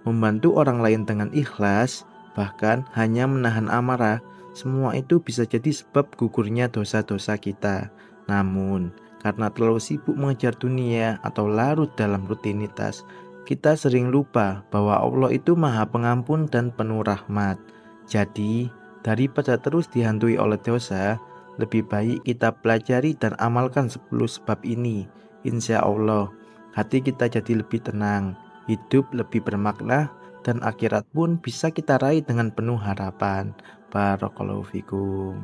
Speaker 2: membantu orang lain dengan ikhlas, bahkan hanya menahan amarah. Semua itu bisa jadi sebab gugurnya dosa-dosa kita. Namun, karena terlalu sibuk mengejar dunia atau larut dalam rutinitas, kita sering lupa bahwa Allah itu Maha Pengampun dan penuh rahmat. Jadi, daripada terus dihantui oleh dosa, lebih baik kita pelajari dan amalkan 10 sebab ini. Insya Allah, hati kita jadi lebih tenang, hidup lebih bermakna, dan akhirat pun bisa kita raih dengan penuh harapan. Barakallahu fikum.